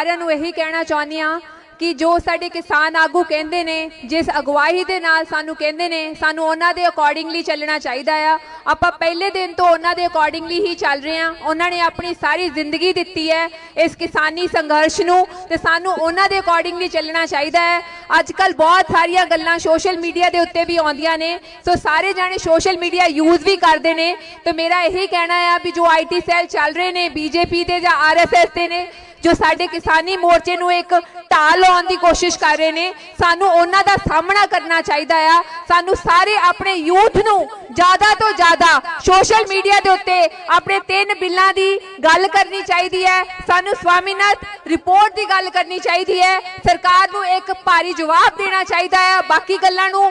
ਸਾਰਿਆਂ ਨੂੰ ਇਹੀ ਕਹਿਣਾ ਚਾਹੁੰਦੀ ਹਾਂ कि जो साडे किसान आगू कहते ने जिस अगवाई दे नाल सानू कहते ने सानू उन्हां दे अकॉर्डिंगली चलना चाहिदा आ। आपां पहले दिन तो उन्हां दे अकॉर्डिंगली ही चल रहे हैं। उन्होंने अपनी सारी जिंदगी दिती है इस किसानी संघर्ष नू ते सानू उन्हां दे अकॉर्डिंगली चलना चाहिदा है। अजकल बहुत सारिया गल्लां सोशल मीडिया के उत्ते भी आउंदियां ने, सो सारे जाने सोशल मीडिया यूज़ भी करते हैं। तो मेरा यही कहना है भी जो IT सैल चल रहे हैं BJP के या RSS के ने जो साडे किसानी मोर्चे नू एक ढाल लाउण दी कोशिश कर रहे हैं, सानू उन्हां दा सामना करना चाहिदा आ। सानू सारे अपने यूथ नू ज़्यादा तो ज़्यादा सोशल मीडिया के उत्ते अपने 3 बिल्लां दी गल करनी चाहिदी है। सानू स्वामीनाथन रिपोर्ट की गल करनी चाहिदी है। सरकार नू एक भारी जवाब देना चाहिदा है। बाकी गल्लां नू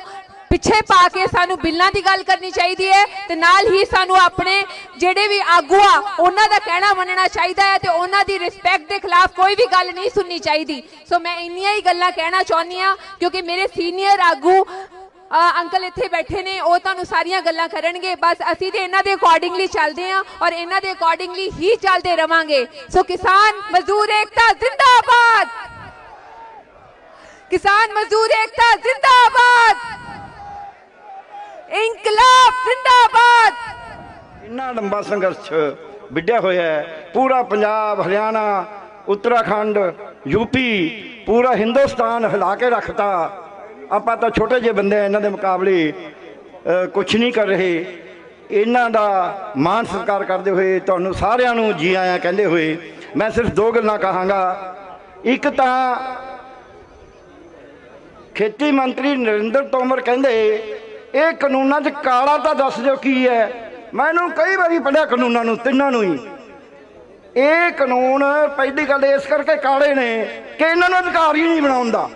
पिछे पा के सानू बिल्लां दी गल करनी चाहिदी है ते नाल ही सानू अपने जेडे भी आगू आ उन्हां दा कहना मनना चाहिदा है ते उन्हां दी रिस्पैक्ट के खिलाफ कोई भी गल नहीं सुननी चाहिदी। सो मैं इन्नियां ही गल्लां कहना चाहुंदी हां क्योंकि मेरे सीनियर आगू अंकल इत्थे बैठे ने, वो तुहानू सारियां गल्लां करनगे। बस असीं ते इन्हां दे अकॉर्डिंगली चलदे हां और इन्हां दे अकॉर्डिंगली ही चलदे रवांगे। सो किसान मजदूर एकता जिंदाबाद, किसान मजदूर एकता जिंदाबाद, इंकलाब जिंदाबाद। इन्ना लंबा संघर्ष विढ़िया होया है। पूरा पंजाब, हरियाणा, उत्तराखंड, यूपी, पूरा हिंदुस्तान हिला के रखता। आपां तां छोटे जे बंदे इन्हां दे मुकाबले कुछ नहीं कर रहे। इन्हां दा मान सत्कार करते हुए तुहानू सारिआं नू जी आया कहते हुए मैं सिर्फ 2 गल्लां कहांगा। एक तां खेती मंत्री नरेंद्र तोमर कहंदे ਇਹ ਕਾਨੂੰਨਾਂ 'ਚ ਕਾਲਾ ਤਾਂ ਦੱਸ ਦਿਓ ਕੀ ਹੈ। ਮੈਨੂੰ ਕਈ ਵਾਰੀ ਪੜ੍ਹਿਆ ਕਾਨੂੰਨਾਂ ਨੂੰ, ਤਿੰਨਾਂ ਨੂੰ ਹੀ। ਇਹ ਕਾਨੂੰਨ ਪਹਿਲੀ ਗੱਲ ਇਸ ਕਰਕੇ ਕਾਲੇ ਨੇ ਕਿ ਇਹਨਾਂ ਨੂੰ ਅਧਿਕਾਰ ਹੀ ਨਹੀਂ ਬਣਾਉਣ ਦਾ।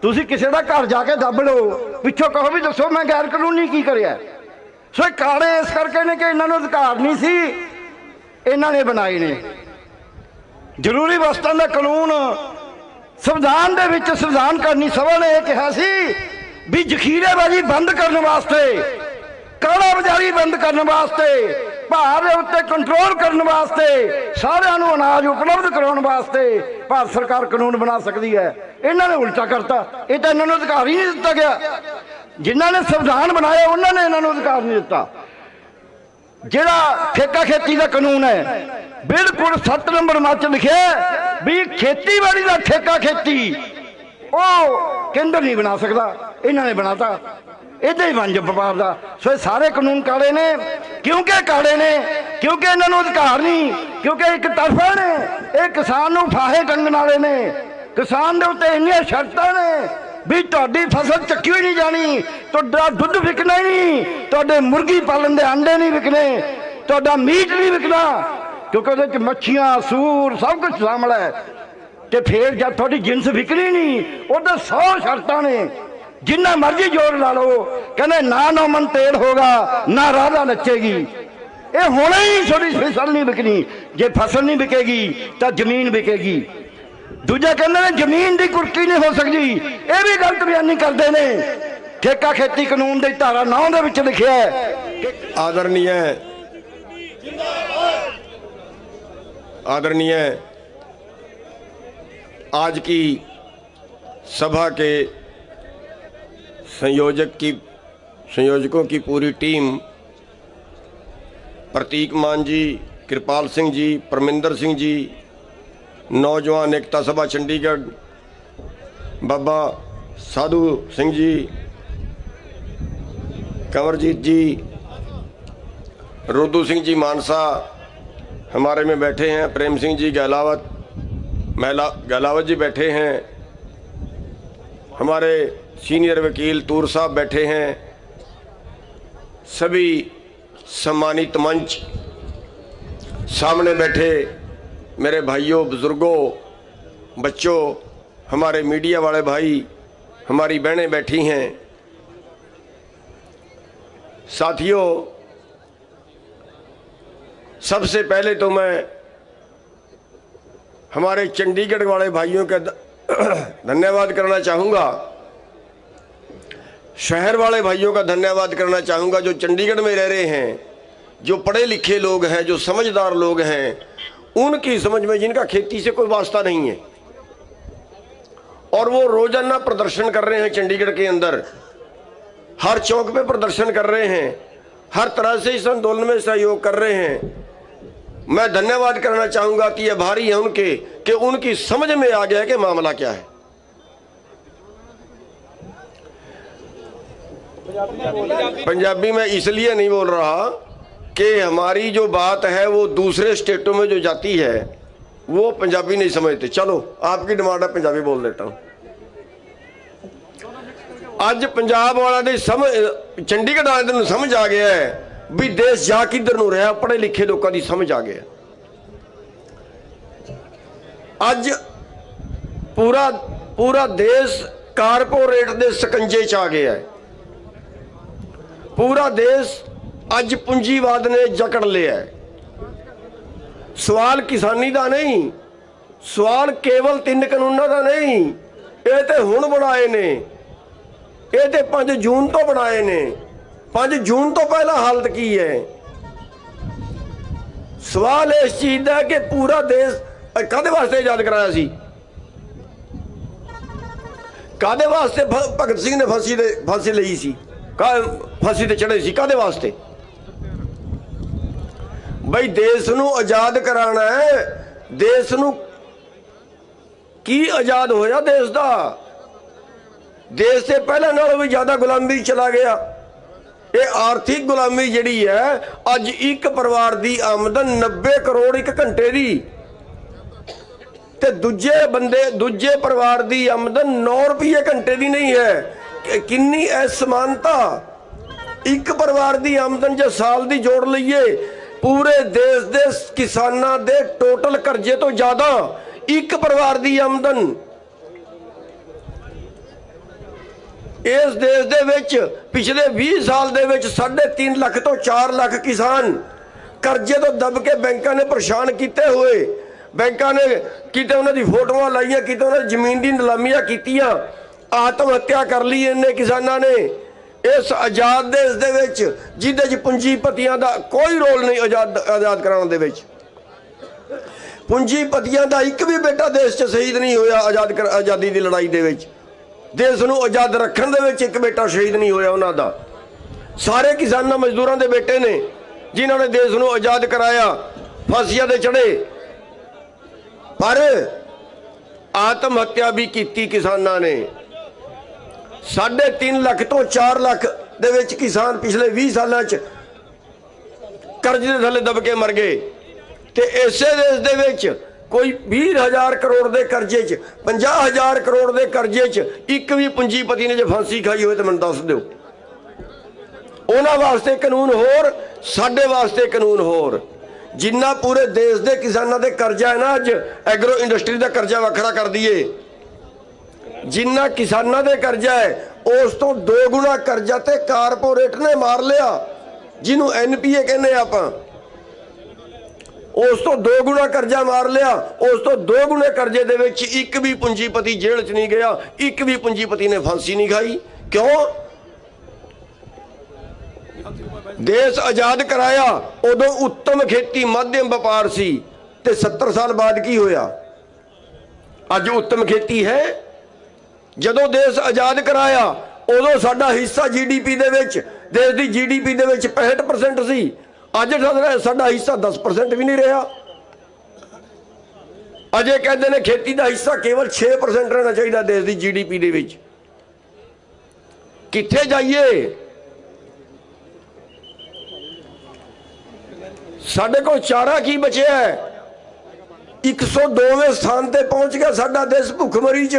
ਤੁਸੀਂ ਕਿਸੇ ਦਾ ਘਰ ਜਾ ਕੇ ਦੱਬ ਲਓ, ਪਿੱਛੋਂ ਕਹੋ ਵੀ ਦੱਸੋ ਮੈਂ ਗੈਰ ਕਾਨੂੰਨੀ ਕੀ ਕਰਿਆ। ਸੋ ਕਾਲੇ ਇਸ ਕਰਕੇ ਨੇ ਕਿ ਇਹਨਾਂ ਨੂੰ ਅਧਿਕਾਰ ਨਹੀਂ ਸੀ, ਇਹਨਾਂ ਨੇ ਬਣਾਏ ਨੇ। ਜ਼ਰੂਰੀ ਵਸਤਾਂ ਦਾ ਕਾਨੂੰਨ ਸੰਵਿਧਾਨ ਦੇ ਵਿੱਚ ਸੰਵਿਧਾਨ ਕਰਨੀ ਸਭਾ ਨੇ ਇਹ ਕਿਹਾ ਸੀ भी जखीरेबाजी बंद करने वास्ते, काला बाजारी बंद करने वास्ते, भार के उत्ते कंट्रोल करने वास्ते, सारिआं नूं अनाज उपलब्ध कराउण वास्ते भारत सरकार कानून बना सकती है। इन्होंने उल्टा करता। ये तो इन्होंने अधिकार ही नहीं दिता गया। जिन्होंने संविधान बनाया उन्होंने इन्होंने अधिकार नहीं दिता। जिहड़ा ठेका खेती का कानून है बिल्कुल 7 नंबर में लिखिਆ भी खेतीबाड़ी का ठेका खेती केंद्र नहीं बना सकता, इन्होंने बनाता। इदा ही वंज व्यापार का। सो सारे कानून काले ने। क्योंकि काले ने क्योंकि इन्होंने अधिकार नहीं, क्योंकि एक तरफा ने ये किसान नूं फाहे टंगण वाले ने। किसान दे उत्ते इन्नियां शर्तां ने भी तुहाडी फसल चक्की ही नहीं जानी, तुहाडा दुध विकना ही नहीं, तुहाडे मुर्गी पालन दे अंडे नहीं विकने, तुहाडा मीट नहीं विकना, क्योंकि उहदे च मच्छियां सूर सब कुछ शामिल है। तो फिर जब थोड़ी जिनस विकनी नहीं उधर 100 शर्तां ने। जिन्ना मर्जी जोर ला लो, कहने ना नौमन तेल होगा ना राधा नचेगी। ये होना ही थोड़ी फसल नहीं बिकनी। जे फसल नहीं बिकेगी तो जमीन बिकेगी। दूजा कहते जमीन की कुर्की नहीं हो सकती, ये भी गलत बयानी करते हैं। ठेका खेती कानून की धारा 9 के लिखा है। आदरणीय आज की सभा के संयोजकों की पूरी टीम, प्रतीक मान जी, कृपाल सिंह जी, परमिंदर सिंह जी, नौजवान एकता सभा चंडीगढ़, बाबा साधु सिंह जी, कंवरजीत जी, रुदू सिंह जी मानसा हमारे में बैठे हैं, प्रेम सिंह जी गहलावत जी बैठे हैं, हमारे सीनियर वकील तूर साहब बैठे हैं, सभी सम्मानित मंच, सामने बैठे मेरे भाइयों, बुजुर्गों, बच्चों, हमारे मीडिया वाले भाई, हमारी बहनें बैठी हैं। साथियों, सबसे पहले तो मैं हमारे चंडीगढ़ वाले भाइयों का धन्यवाद करना चाहूँगा, शहर वाले भाइयों का धन्यवाद करना चाहूँगा जो चंडीगढ़ में रह रहे हैं, जो पढ़े लिखे लोग हैं, जो समझदार लोग हैं, उनकी समझ में जिनका खेती से कोई वास्ता नहीं है, और वो रोजाना प्रदर्शन कर रहे हैं चंडीगढ़ के अंदर, हर चौक पे प्रदर्शन कर रहे हैं, हर तरह से इस आंदोलन में सहयोग कर रहे हैं। मैं धन्यवाद करना चाहूंगा कि ये भारी है उनके, कि उनकी समझ में आ गया कि मामला क्या है। पंजाबी में इसलिए नहीं बोल रहा कि हमारी जो बात है वो दूसरे स्टेटों में जो जाती है वो पंजाबी नहीं समझते। चलो आपकी डिमांड है, पंजाबी बोल देता हूं। अज पंजाब वाला ने समझ, चंडीगढ़ वाले नूं समझ आ गया है भी देश जा किधर नूं रहा, पढ़े लिखे लोगों की समझ आ गया। अज पूरा पूरा देश कारपोरेट दे सकंजे च आ गया है। पूरा देश अज पूंजीवाद ने जकड़ लिया है। सवाल किसानी का नहीं, सवाल केवल 3 कानूनों का नहीं, ये तो हुण बनाए ने, ये तो 5 जून तो बनाए ने। 5 जून तो पहला हालत की है। सवाल इस चीज का कि पूरा देश कादे वास्ते आजाद कराया सी, कादे वास्ते भगत सिंह ने फांसी लई सी, फांसी ते चढ़े सी, कादे वास्ते? भाई देश नूं आजाद कराना है। देश नूं की आजाद होया देश दा? देश से पहले नालों भी ज्यादा गुलामी चला गया। ये आर्थिक गुलामी जिहड़ी है, अज एक परिवार की आमदन 90 करोड़ 1 घंटे की, ते दूजे परिवार की आमदन 9 रुपये घंटे की नहीं है। किन्नी असमानता। एक परिवार की आमदन जो साल की जोड़ लीए, पूरे देश दे किसानां दे टोटल कर्जे तो ज्यादा एक परिवार की आमदन। इस देश दे विच पिछले 20 साल दे विच 3.5 लाख तो 4 लाख किसान कर्जे तो दब के बैंकों ने परेशान किए हुए। बैंकों ने किते उन्होंने फोटोआं लाइया, किते उन्होंने जमीन की नीलामियां कीतियां, आत्म हत्या कर ली इन्ने किसानां ने। इस आजाद देश दे विच जिहदे च पूंजीपतियां दा कोई रोल नहीं आजाद कराने दे विच। पूंजीपतियां दा एक भी बेटा देश च शहीद नहीं होया आजादी की लड़ाई दे विच। देश नूं आजाद रखण दे विच एक बेटा शहीद नहीं होया उन्हां दा। सारे किसानां मजदूरां दे बेटे ने जिन्हां ने देश नूं आजाद कराया, फांसियां ते चढ़े, पर आत्म हत्या भी की किसानां ने। 3.5 लाख तो 4 लाख दे विच किसान पिछले 20 सालों च कर्ज दे थले दब के मर गए। ते इसे देश दे विच कोई 20,000 करोड़ के कर्जे च, 50,000 करोड़ के कर्जे च एक भी पूंजीपति ने जो फांसी खाई हो तो मैं दस दो। उन्हां वास्ते कानून होर, साडे वास्ते कानून होर। जिन्ना पूरे देश के किसानों के कर्जा है ना, अज एग्रो इंडस्ट्री का कर्जा वखरा कर दिए। जिन्ना किसानों के कर्जा है उस तो 2 गुना कर्जा ते कारपोरेट ने मार लिया, जिन्हों NPA कहने आपां। उस तो 2 गुना कर्जा मार लिया। उस तो 2 गुने कर्जे दे विच एक भी पूंजीपति जेल च नहीं गया, एक भी पूंजीपति ने फांसी नहीं खाई। क्यों? देश आजाद कराया उदों उत्तम खेती मध्यम व्यापार सी, ते 70 साल बाद की होया? अज उत्तम खेती है। जदों देश आजाद कराया उदों साडा हिस्सा GDP दे विच, देश की GDP दे विच 65% सी। अज साडा हिस्सा 10% भी नहीं रहा। अजे कहते हैं खेती का हिस्सा केवल 6% रहना चाहिए देश की GDP दे विच। कित्थे जाइए? साडे को चारा की बचिया है? 102वें स्थान ते पहुंच गया साडा देश भुखमरी च।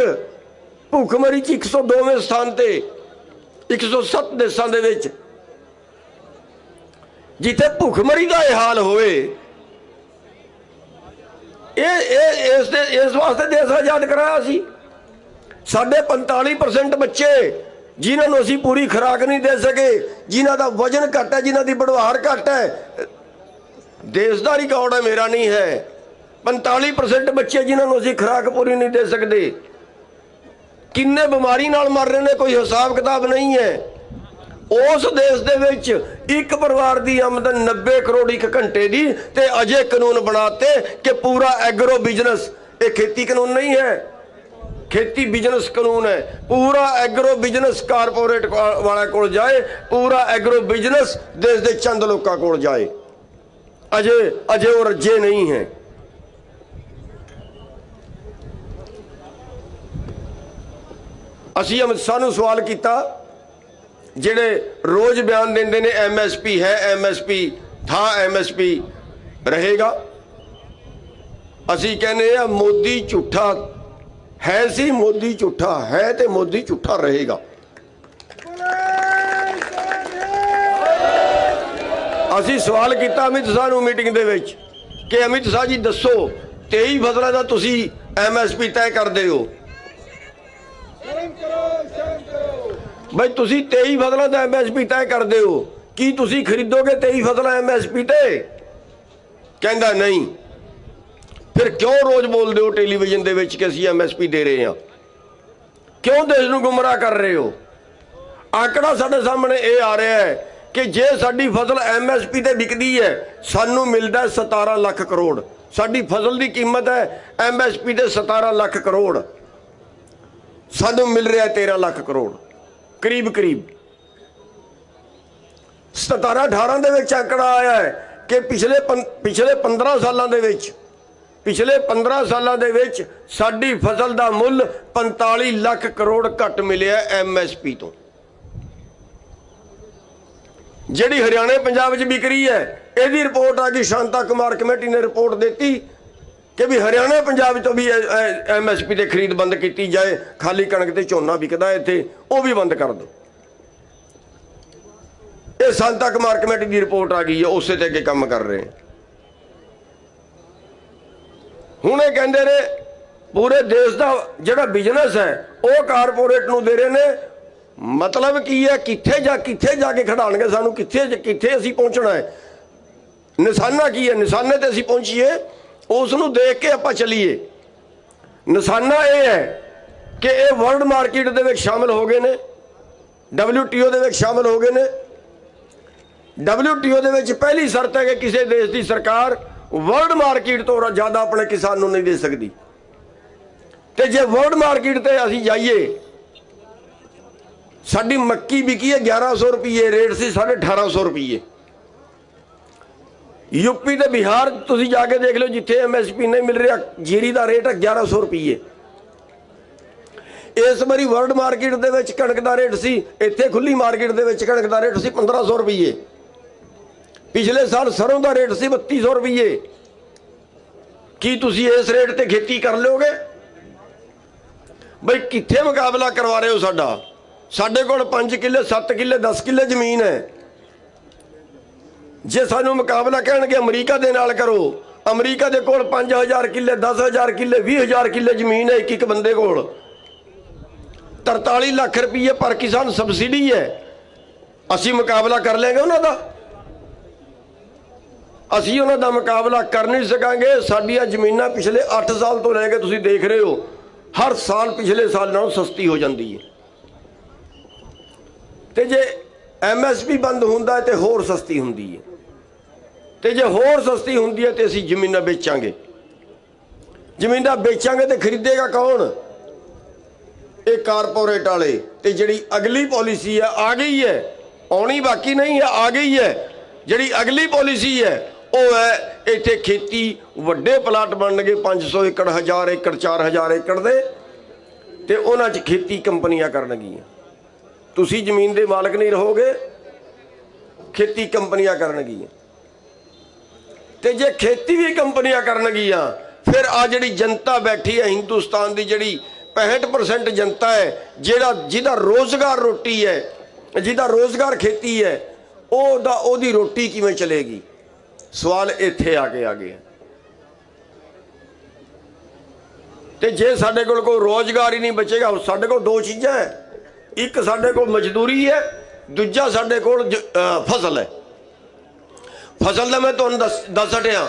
भुखमरी च 102वें स्थान ते 107 देशों दे विच। जिथे भुखमरी का यह हाल होए, इस वास्ते देश आजाद कराया सी। साढ़े 45% बच्चे जिन्होंने असी पूरी खुराक नहीं दे सके, जिन्हों का वजन घट है, जिन्हों की बढ़वार घट है। देश का रिकॉर्ड है, मेरा नहीं है। 45% बच्चे जिन्होंने असी खुराक पूरी नहीं दे सकते। किन्ने बीमारी नाल मर रहे हैं, कोई हिसाब किताब नहीं है। उस देश दे विच एक परिवार की आमदन 90 करोड़ 1 घंटे की, ते अजे कानून बनाते कि पूरा एग्रो बिजनेस, ये खेती कानून नहीं है। खेती बिजनेस कानून है, पूरा एग्रो बिजनेस कारपोरेट वाला कोल जाए, पूरा एग्रो बिजनेस देश के चंद लोगों कोल जाए। अजे अजे वो रजे नहीं है। असी अमित शाह नूं सवाल किया, जेड़े रोज बयान देंदे ने MSP है, MSP था, MSP रहेगा। असी कहने आ मोदी झूठा है सी, मोदी झूठा है ते मोदी झूठा रहेगा। असी सवाल किया अमित शाह नूं मीटिंग दे विच कि अमित शाह जी दसो 23 फसलों का तुसी MSP तय करदे हो, भाई तुसी 23 फसलों का MSP तय करदे हो, की तुसी खरीदोगे 23 फसलों MSP ते? कहंदा नहीं। फिर क्यों रोज बोलते हो टेलीविजन दे विच कि असीं MSP दे रहे हैं? क्यों देश नूं गुमराह कर रहे हो? आंकड़ा साडे सामने ये आ रहा है कि जे साडी फसल MSP ते बिकदी है, सानू मिलदा 17 लाख करोड़। साडी फसल की कीमत है MSP ते 17 लाख करोड़, सानू मिल रहा है 13 लाख करोड़ करीब करीब। 17-18 दे विच आंकड़ा आया है कि पिछले 15 सालों दे विच, पिछले 15 सालों दे विच साडी फसल का मुल 45 लाख करोड़ घट मिलिया MSP तो। जिहड़ी हरियाणे पंजाब च बिक रही है, यदी रिपोर्ट आ गई, शांता कुमार कमेटी ने रिपोर्ट देती कि भी हरियाणा पंजाब तो भी MSP की खरीद बंद की जाए। खाली कणक ते झोना बिकदा इत्थे, वो भी बंद कर दो। ये शांता कुमार कमेटी की रिपोर्ट आ गई है, उसे ते अगे काम कर रहे हैं। हुण ये कहंदे ने पूरे देश का जिहड़ा बिजनेस है वो कारपोरेट नूं दे रहे ने। मतलब की है, कित्थे जाके खड़ाणगे सानू, कित्थे असीं पहुंचना है? निशाना की है? निशाने ते असीं पहुंचीए, उसनूं देख के आपां चलीए। निशाना ये है कि ये वर्ल्ड मार्केट दे विच शामिल हो गए ने, WTO दे विच शामिल हो गए ने। WTO दे विच पहली शर्त है कि किसी देश की सरकार वर्ल्ड मार्केट तो ज़्यादा अपने किसान नूं नहीं दे सकती। तो जे वर्ल्ड मार्केट ते असीं जाइए, साडी मक्की बिकी है 1100 रुपये, रेट सी 1850 रुपये। यूपी ते बिहार तुसीं जाके देख लो, जिथे MSP नहीं मिल रहा, जीरी का रेट है 1100 रुपये। इस बारी वर्ल्ड मार्केट दे विच कणक का रेट सी, इत्थे खुली मार्केट दे विच कणक का रेट सी 1500 रुपये। पिछले साल सरों का रेट सी 3200 रुपये। की तुसीं इस रेट ते खेती कर लोगे? बई कित्थे मुकाबला करवा रहे हो साडा? साडे कोल 5 किले 7 किले 10 किले जमीन है। जे सानू मुकाबला कहणगे अमरीका दे नाल करो, अमरीका दे कोल 5000 किले 10,000 किले 20,000 किले जमीन है एक बंदे कोल। 43 लाख रुपये पर किसान सबसिडी है। असी मुकाबला कर लेंगे उन्हां दा? असी उन्हां दा मुकाबला कर नहीं सकांगे। साडियां जमीनां पिछले 8 साल तो लैके तुसीं देख रहे हो, हर साल पिछले साल नालों सस्ती हो जाती है। तो जे MSP बंद होंदा है तो होर सस्ती होंदी है, तो जे होर सस्ती होंदी है तो असीं जमीनां बेचांगे। जमीनां बेचांगे तो खरीदेगा कौन? ये कारपोरेट वाले। तो जिहड़ी अगली पॉलिसी है आ गई है, आनी बाकी नहीं है, आ गई है। जिहड़ी अगली पॉलिसी है वो है इत्थे खेती वड्डे प्लाट बनणगे 500 एकड़ 1000 एकड़ 4000 एकड़ दे, ते उन्हां च खेती कंपनियां करनगियां। तुसी जमीन दे मालक नहीं रहोगे, खेती कंपनियां करनगियां। ते जे खेती भी कंपनियां करनगियां, फिर आ जिहड़ी जनता बैठी है हिंदुस्तान की, जिहड़ी 65% जनता है, जिहदा रोजगार रोटी है, जिहदा रोजगार खेती है, ओदी रोटी किवें चलेगी? सवाल इत्थे आके आ गया। ते जे साडे कोल कोई रोजगार ही नहीं बचेगा, साडे कोल दो चीज़ां है, एक साडे कोल मजदूरी है, दूजा साडे कोल फसल है। फसल का मैं तुहानूं दस हटिया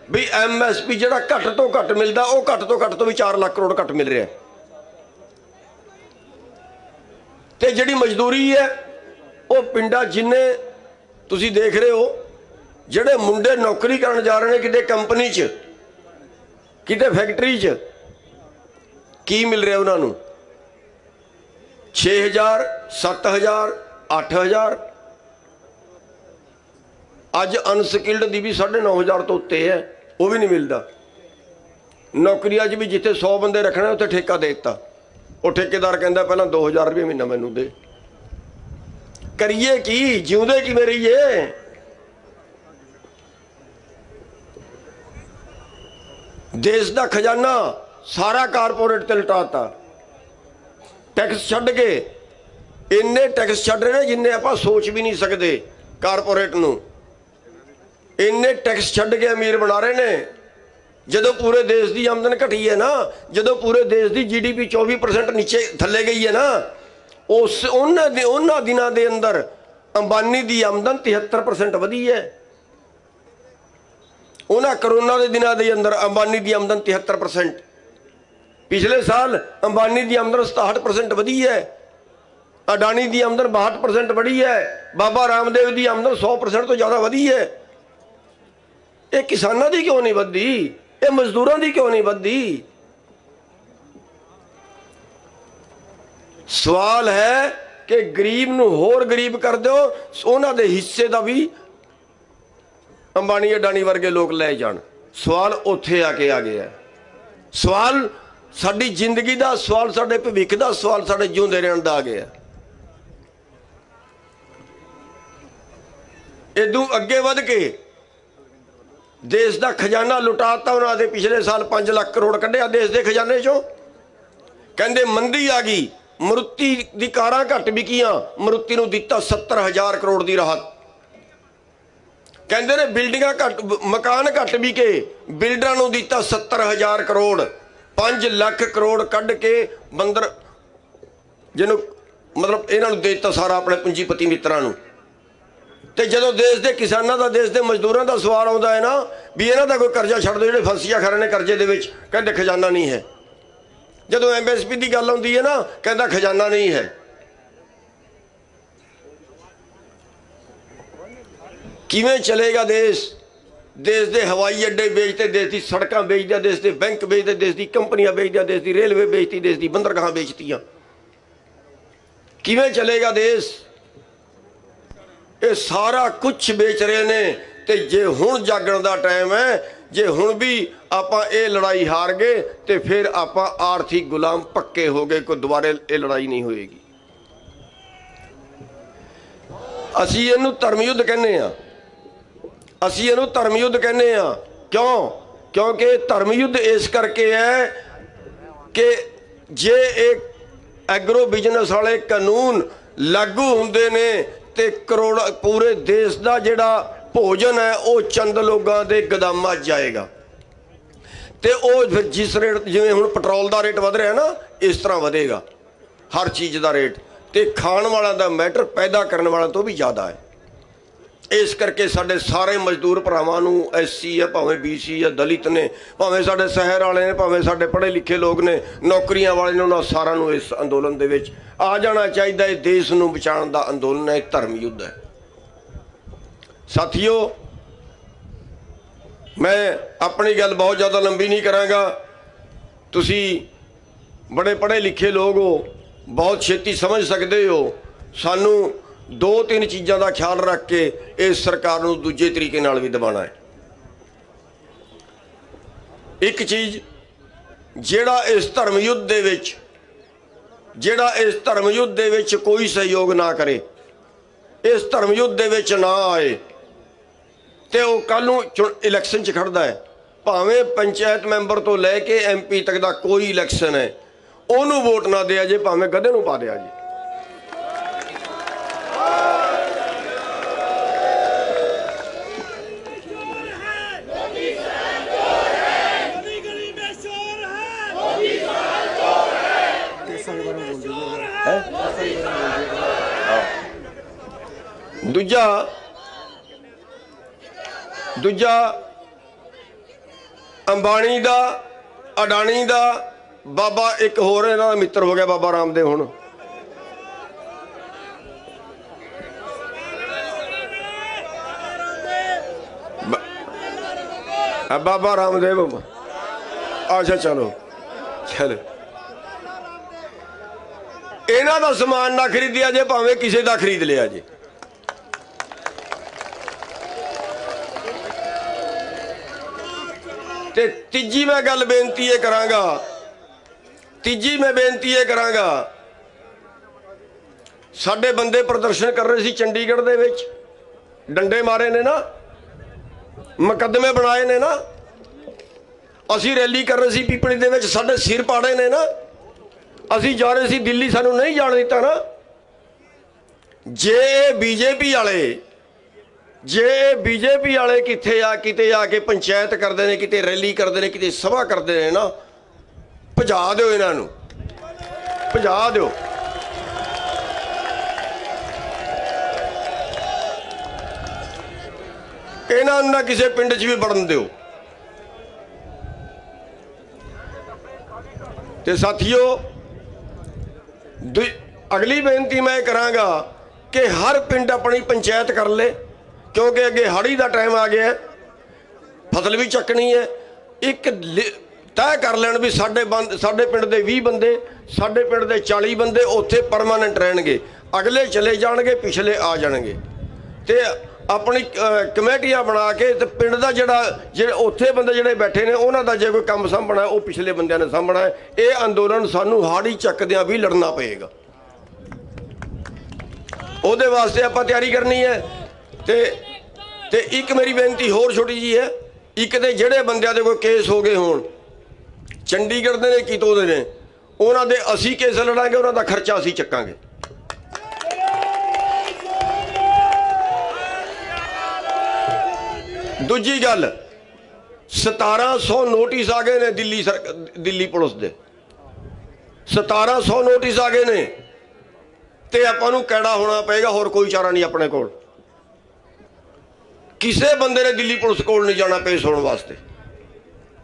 भी MSP जिहड़ा घट तो घट मिलता, वो घट तो भी 4 लाख करोड़ घट मिल रहा है। ते जिहड़ी मजदूरी है वो पिंडा जिन्ने तुसीं देख रहे हो, जिहड़े मुंडे नौकरी करन जा रहे हैं किते कंपनी च, किते फैक्टरी च, ਕੀ ਮਿਲ ਰਿਹਾ ਉਹਨਾਂ ਨੂੰ? 6,000, 7,000, 8,000। ਅੱਜ ਅਨਸਕਿਲਡ ਦੀ ਵੀ 9,500 ਤੋਂ ਉੱਤੇ ਹੈ, ਉਹ ਵੀ ਨਹੀਂ ਮਿਲਦਾ। ਨੌਕਰੀਆਂ 'ਚ ਵੀ ਜਿੱਥੇ 100 ਬੰਦੇ ਰੱਖਣਾ ਉੱਥੇ ਠੇਕਾ ਦੇ ਦਿੱਤਾ। ਉਹ ਠੇਕੇਦਾਰ ਕਹਿੰਦਾ ਪਹਿਲਾਂ 2,000 ਰੁਪਏ ਮਹੀਨਾ ਮੈਨੂੰ ਦੇ। ਕਰੀਏ ਕੀ? ਜਿਉਂਦੇ ਕਿਵੇਂ ਰਹੀਏ? ਦੇਸ਼ ਦਾ ਖਜ਼ਾਨਾ ਸਾਰਾ ਕਾਰਪੋਰੇਟ ਤੇ ਲਟਾਤਾ। ਟੈਕਸ ਛੱਡ ਕੇ ਇੰਨੇ ਟੈਕਸ ਛੱਡ ਰਹੇ ਨੇ ਜਿੰਨੇ ਆਪਾਂ ਸੋਚ ਵੀ ਨਹੀਂ ਸਕਦੇ। ਕਾਰਪੋਰੇਟ ਨੂੰ ਇੰਨੇ ਟੈਕਸ ਛੱਡ ਕੇ ਅਮੀਰ ਬਣਾ ਰਹੇ ਨੇ। ਜਦੋਂ ਪੂਰੇ ਦੇਸ਼ ਦੀ ਆਮਦਨ ਘਟੀ ਹੈ ਨਾ, ਜਦੋਂ ਪੂਰੇ ਦੇਸ਼ ਦੀ GDP 24% ਨੀਚੇ ਥੱਲੇ ਗਈ ਹੈ ਨਾ, ਉਹਨਾਂ ਦਿਨਾਂ ਦੇ ਅੰਦਰ ਅੰਬਾਨੀ ਦੀ ਆਮਦਨ 73% ਵਧੀ ਹੈ। ਉਹਨਾਂ ਕਰੋਨਾ ਦੇ ਦਿਨਾਂ ਦੇ ਅੰਦਰ ਅੰਬਾਨੀ ਦੀ ਆਮਦਨ 73%। ਪਿਛਲੇ ਸਾਲ ਅੰਬਾਨੀ ਦੀ ਆਮਦਨ 67% ਵਧੀ ਹੈ। ਅਡਾਨੀ ਦੀ ਆਮਦਨ 62% ਵਧੀ ਹੈ। ਬਾਬਾ ਰਾਮਦੇਵ ਦੀ ਆਮਦਨ 100% ਤੋਂ ਜ਼ਿਆਦਾ ਵਧੀ ਹੈ। ਇਹ ਕਿਸਾਨਾਂ ਦੀ ਕਿਉਂ ਨਹੀਂ ਵਧਦੀ? ਇਹ ਮਜ਼ਦੂਰਾਂ ਦੀ ਕਿਉਂ ਨਹੀਂ ਵਧਦੀ? ਸਵਾਲ ਹੈ ਕਿ ਗਰੀਬ ਨੂੰ ਹੋਰ ਗਰੀਬ ਕਰ ਦਿਓ, ਉਹਨਾਂ ਦੇ ਹਿੱਸੇ ਦਾ ਵੀ ਅੰਬਾਨੀ ਅਡਾਨੀ ਵਰਗੇ ਲੋਕ ਲੈ ਜਾਣ। ਸਵਾਲ ਉੱਥੇ ਆ ਕੇ ਆ ਗਿਆ। ਸਵਾਲ ਸਾਡੀ ਜ਼ਿੰਦਗੀ ਦਾ, ਸਵਾਲ ਸਾਡੇ ਭਵਿੱਖ ਦਾ, ਸਵਾਲ ਸਾਡੇ ਜਿਉਂਦੇ ਰਹਿਣ ਦਾ ਆ ਗਿਆ। ਇਦੋਂ ਅੱਗੇ ਵੱਧ ਕੇ ਦੇਸ਼ ਦਾ ਖਜ਼ਾਨਾ ਲੁਟਾਤਾ ਉਹਨਾਂ ਦੇ। ਪਿਛਲੇ ਸਾਲ 5 ਲੱਖ ਕਰੋੜ ਕੱਢਿਆ ਦੇਸ਼ ਦੇ ਖਜ਼ਾਨੇ ਚੋਂ। ਕਹਿੰਦੇ ਮੰਦੀ ਆ ਗਈ, ਮਰੂਤੀ ਦੀ ਕਾਰਾਂ ਘੱਟ ਵਿਕੀਆਂ, ਮਰੂਤੀ ਨੂੰ ਦਿੱਤਾ 70,000 ਕਰੋੜ ਦੀ ਰਾਹਤ। ਕਹਿੰਦੇ ਨੇ ਬਿਲਡਿੰਗਾਂ ਘੱਟ, ਮਕਾਨ ਘੱਟ ਵਿਕੇ, ਬਿਲਡਰਾਂ ਨੂੰ ਦਿੱਤਾ 70,000 ਕਰੋੜ। 5 ਲੱਖ ਕਰੋੜ ਕੱਢ ਕੇ ਬੰਦਰ ਜਿਹਨੂੰ ਮਤਲਬ ਇਹਨਾਂ ਨੂੰ ਦੇ ਦਿੱਤਾ ਸਾਰਾ ਆਪਣੇ ਪੂੰਜੀਪਤੀ ਮਿੱਤਰਾਂ ਨੂੰ। ਤੇ ਜਦੋਂ ਦੇਸ਼ ਦੇ ਕਿਸਾਨਾਂ ਦਾ, ਦੇਸ਼ ਦੇ ਮਜ਼ਦੂਰਾਂ ਦਾ ਸਵਾਲ ਆਉਂਦਾ ਹੈ ਨਾ ਵੀ ਇਹਨਾਂ ਦਾ ਕੋਈ ਕਰਜ਼ਾ ਛੱਡ ਦਿਓ, ਜਿਹੜੇ ਫਸੀਆਂ ਖਾ ਰਹੇ ਨੇ ਕਰਜ਼ੇ ਦੇ ਵਿੱਚ, ਕਹਿੰਦੇ ਖਜ਼ਾਨਾ ਨਹੀਂ ਹੈ। ਜਦੋਂ MSP ਦੀ ਗੱਲ ਆਉਂਦੀ ਹੈ ਨਾ, ਕਹਿੰਦਾ ਖਜ਼ਾਨਾ ਨਹੀਂ ਹੈ। ਕਿਵੇਂ ਚਲੇਗਾ ਦੇਸ਼? ਦੇਸ਼ ਦੇ ਹਵਾਈ ਅੱਡੇ ਵੇਚਦੇ, ਦੇਸ਼ ਦੀ ਸੜਕਾਂ ਵੇਚਦੇ, ਦੇਸ਼ ਦੇ ਬੈਂਕ ਵੇਚਦੇ, ਦੇਸ਼ ਦੀ ਕੰਪਨੀਆਂ ਵੇਚਦੇ, ਦੇਸ਼ ਦੀ ਰੇਲਵੇ ਵੇਚਤੀ, ਦੇਸ਼ ਦੀ ਬੰਦਰਗਾਹਾਂ ਵੇਚਤੀਆਂ। ਕਿਵੇਂ ਚਲੇਗਾ ਦੇਸ਼? ਇਹ ਸਾਰਾ ਕੁਝ ਵੇਚ ਰਹੇ ਨੇ। ਤੇ ਜੇ ਹੁਣ ਜਾਗਣ ਦਾ ਟਾਈਮ ਹੈ, ਜੇ ਹੁਣ ਵੀ ਆਪਾਂ ਇਹ ਲੜਾਈ ਹਾਰ ਗਏ ਤੇ ਫਿਰ ਆਪਾਂ ਆਰਥਿਕ ਗੁਲਾਮ ਪੱਕੇ ਹੋ ਗਏ। ਕੋਈ ਦੁਬਾਰੇ ਇਹ ਲੜਾਈ ਨਹੀਂ ਹੋਏਗੀ। ਅਸੀਂ ਇਹਨੂੰ ਧਰਮ ਯੁੱਧ ਕਹਿੰਦੇ ਆ। ਅਸੀਂ ਇਹਨੂੰ ਧਰਮ ਯੁੱਧ ਕਹਿੰਦੇ ਆ। ਕਿਉਂ? ਕਿਉਂਕਿ ਧਰਮ ਯੁੱਧ ਇਸ ਕਰਕੇ ਹੈ ਕਿ ਜੇ ਇਹ ਐਗਰੋ ਬਿਜ਼ਨਸ ਵਾਲੇ ਕਾਨੂੰਨ ਲਾਗੂ ਹੁੰਦੇ ਨੇ ਤੇ ਕਰੋੜ ਪੂਰੇ ਦੇਸ਼ ਦਾ ਜਿਹੜਾ ਭੋਜਨ ਹੈ ਉਹ ਚੰਦ ਲੋਕਾਂ ਦੇ ਗੋਦਾਮਾਂ 'ਚ ਜਾਏਗਾ। ਤੇ ਉਹ ਫਿਰ ਜਿਸ ਰੇਟ, ਜਿਵੇਂ ਹੁਣ ਪੈਟਰੋਲ ਦਾ ਰੇਟ ਵਧ ਰਿਹਾ ਨਾ, ਇਸ ਤਰ੍ਹਾਂ ਵਧੇਗਾ ਹਰ ਚੀਜ਼ ਦਾ ਰੇਟ। ਤੇ ਖਾਣ ਵਾਲਾ ਦਾ ਮੈਟਰ ਪੈਦਾ ਕਰਨ ਵਾਲਾ ਤੋਂ ਵੀ ਜ਼ਿਆਦਾ ਹੈ। ਇਸ ਕਰਕੇ ਸਾਡੇ ਸਾਰੇ ਮਜ਼ਦੂਰ ਭਰਾਵਾਂ ਨੂੰ, SC ਹੈ ਭਾਵੇਂ BC ਹੈ, ਦਲਿਤ ਨੇ ਭਾਵੇਂ ਸਾਡੇ ਸ਼ਹਿਰ ਵਾਲੇ ਨੇ, ਭਾਵੇਂ ਸਾਡੇ ਪੜ੍ਹੇ ਲਿਖੇ ਲੋਕ ਨੇ, ਨੌਕਰੀਆਂ ਵਾਲੇ ਨੇ, ਉਹਨਾਂ ਸਾਰਿਆਂ ਨੂੰ ਇਸ ਅੰਦੋਲਨ ਦੇ ਵਿੱਚ ਆ ਜਾਣਾ ਚਾਹੀਦਾ। ਇਹ ਦੇਸ਼ ਨੂੰ ਬਚਾਉਣ ਦਾ ਅੰਦੋਲਨ ਹੈ, ਧਰਮ ਯੁੱਧ ਹੈ। ਸਾਥੀਓ, ਮੈਂ ਆਪਣੀ ਗੱਲ ਬਹੁਤ ਜ਼ਿਆਦਾ ਲੰਬੀ ਨਹੀਂ ਕਰਾਂਗਾ। ਤੁਸੀਂ ਬੜੇ ਪੜ੍ਹੇ ਲਿਖੇ ਲੋਕ ਹੋ, ਬਹੁਤ ਛੇਤੀ ਸਮਝ ਸਕਦੇ ਹੋ। ਸਾਨੂੰ 2-3 ਚੀਜ਼ਾਂ ਦਾ ਖਿਆਲ ਰੱਖ ਕੇ ਇਸ ਸਰਕਾਰ ਨੂੰ ਦੂਜੇ ਤਰੀਕੇ ਨਾਲ ਵੀ ਦਬਾਉਣਾ ਹੈ। ਇੱਕ ਚੀਜ਼, ਜਿਹੜਾ ਇਸ ਧਰਮ ਯੁੱਧ ਦੇ ਵਿੱਚ ਕੋਈ ਸਹਿਯੋਗ ਨਾ ਕਰੇ, ਇਸ ਧਰਮ ਯੁੱਧ ਦੇ ਵਿੱਚ ਨਾ ਆਏ, ਤੇ ਉਹ ਕੱਲ ਨੂੰ ਇਲੈਕਸ਼ਨ 'ਚ ਖੜਦਾ ਹੈ, ਭਾਵੇਂ ਪੰਚਾਇਤ ਮੈਂਬਰ ਤੋਂ ਲੈ ਕੇ MP ਤੱਕ ਦਾ ਕੋਈ ਇਲੈਕਸ਼ਨ ਹੈ, ਉਹਨੂੰ ਵੋਟ ਨਾ ਦਿਆ ਜੇ, ਭਾਵੇਂ ਗਧੇ ਨੂੰ ਪਾ ਦਿਆ ਜੇ। ਦੂਜਾ ਅੰਬਾਨੀ ਦਾ, ਅਡਾਨੀ ਦਾ, ਬਾਬਾ ਇੱਕ ਹੋਰ ਇਹਨਾਂ ਦਾ ਮਿੱਤਰ ਹੋ ਗਿਆ ਬਾਬਾ ਰਾਮਦੇਵ। ਹੁਣ ਬਾਬਾ ਰਾਮਦੇਵ, ਅੱਛਾ ਚਲੋ ਇਹਨਾਂ ਦਾ ਸਮਾਨ ਨਾ ਖਰੀਦਿਆ ਜੇ, ਭਾਵੇਂ ਕਿਸੇ ਦਾ ਖਰੀਦ ਲਿਆ ਜੇ। ਤੇ ਤੀਜੀ ਮੈਂ ਗੱਲ ਬੇਨਤੀ ਇਹ ਕਰਾਂਗਾ, ਸਾਡੇ ਬੰਦੇ ਪ੍ਰਦਰਸ਼ਨ ਕਰ ਰਹੇ ਸੀ ਚੰਡੀਗੜ੍ਹ ਦੇ ਵਿੱਚ, ਡੰਡੇ ਮਾਰੇ ਨੇ ਨਾ, ਮੁਕੱਦਮੇ ਬਣਾਏ ਨੇ ਨਾ, ਅਸੀਂ ਰੈਲੀ ਕਰ ਰਹੇ ਸੀ ਪੀਪਲੀ ਦੇ ਵਿੱਚ, ਸਾਡੇ ਸਿਰ ਪਾੜੇ ਨੇ ਨਾ, ਅਸੀਂ ਜਾ ਰਹੇ ਸੀ ਦਿੱਲੀ, ਸਾਨੂੰ ਨਹੀਂ ਜਾਣ ਦਿੱਤਾ ਨਾ। ਜੇ ਬੀਜੇਪੀ ਵਾਲੇ ਕਿਤੇ ਆ ਕੇ ਪੰਚਾਇਤ ਕਰਦੇ ਨੇ, ਕਿਤੇ ਰੈਲੀ ਕਰਦੇ ਨੇ, ਕਿਤੇ ਸਭਾ ਕਰਦੇ ਨੇ ਨਾ, ਭਜਾ ਦਿਓ ਇਹਨਾਂ ਨੂੰ, ਭਜਾ ਦਿਓ। ਇਹਨਾਂ ਨੂੰ ਨਾ ਕਿਸੇ ਪਿੰਡ 'ਚ ਵੀ ਵੜਨ ਦਿਓ। ਤੇ ਸਾਥੀਓ, ਅਗਲੀ ਬੇਨਤੀ ਮੈਂ ਕਰਾਂਗਾ ਕਿ ਹਰ ਪਿੰਡ ਆਪਣੀ ਪੰਚਾਇਤ ਕਰ ਲੇ, ਕਿਉਂਕਿ ਅੱਗੇ ਹਾੜੀ ਦਾ ਟਾਈਮ ਆ ਗਿਆ, ਫਸਲ ਵੀ ਚੱਕਣੀ ਹੈ। ਇੱਕ ਤੈਅ ਕਰ ਲੈਣ ਵੀ ਸਾਡੇ ਪਿੰਡ ਦੇ 20 ਬੰਦੇ, ਸਾਡੇ ਪਿੰਡ ਦੇ 40 ਬੰਦੇ ਉੱਥੇ ਪਰਮਾਨੈਂਟ ਰਹਿਣਗੇ, ਅਗਲੇ ਚਲੇ ਜਾਣਗੇ, ਪਿਛਲੇ ਆ ਜਾਣਗੇ। ਤੇ ਆਪਣੀ ਕਮੇਟੀਆਂ ਬਣਾ ਕੇ ਤੇ ਪਿੰਡ ਦਾ ਜਿਹੜੇ ਉੱਥੇ ਬੰਦੇ ਜਿਹੜੇ ਬੈਠੇ ਨੇ ਉਹਨਾਂ ਦਾ ਜੇ ਕੋਈ ਕੰਮ ਸਾਂਭਣਾ ਉਹ ਪਿਛਲੇ ਬੰਦਿਆਂ ਨੇ ਸਾਂਭਣਾ ਹੈ। ਇਹ ਅੰਦੋਲਨ ਸਾਨੂੰ ਹਾੜੀ ਚੱਕਦਿਆਂ ਵੀ ਲੜਨਾ ਪਏਗਾ, ਉਹਦੇ ਵਾਸਤੇ ਆਪਾਂ ਤਿਆਰੀ ਕਰਨੀ ਹੈ। ਤੇ ਇੱਕ ਮੇਰੀ ਬੇਨਤੀ ਹੋਰ ਛੋਟੀ ਜੀ ਹੈ, ਇੱਕ ਤੇ ਜਿਹੜੇ ਬੰਦਿਆਂ ਦੇ ਕੋਈ ਕੇਸ ਹੋ ਗਏ ਹੋਣ, ਚੰਡੀਗੜ੍ਹ ਦੇ ਨੇ ਕਿਤੋਂ ਦੇ ਨੇ, ਉਹਨਾਂ ਦੇ ਅਸੀਂ ਕੇਸ ਲੜਾਂਗੇ, ਉਹਨਾਂ ਦਾ ਖਰਚਾ ਅਸੀਂ ਚੱਕਾਂਗੇ। ਦੂਜੀ ਗੱਲ, 1700 ਨੋਟਿਸ ਆ ਗਏ ਨੇ ਦਿੱਲੀ ਪੁਲਿਸ ਦੇ, 1700 ਨੋਟਿਸ ਆ ਗਏ ਨੇ, ਤੇ ਆਪਾਂ ਨੂੰ ਕੈੜਾ ਹੋਣਾ ਪਏਗਾ, ਹੋਰ ਕੋਈ ਚਾਰਾ ਨਹੀਂ ਆਪਣੇ ਕੋਲ। ਕਿਸੇ ਬੰਦੇ ਨੇ ਦਿੱਲੀ ਪੁਲਿਸ ਕੋਲ ਨਹੀਂ ਜਾਣਾ ਪੇਸ਼ ਹੋਣ ਵਾਸਤੇ,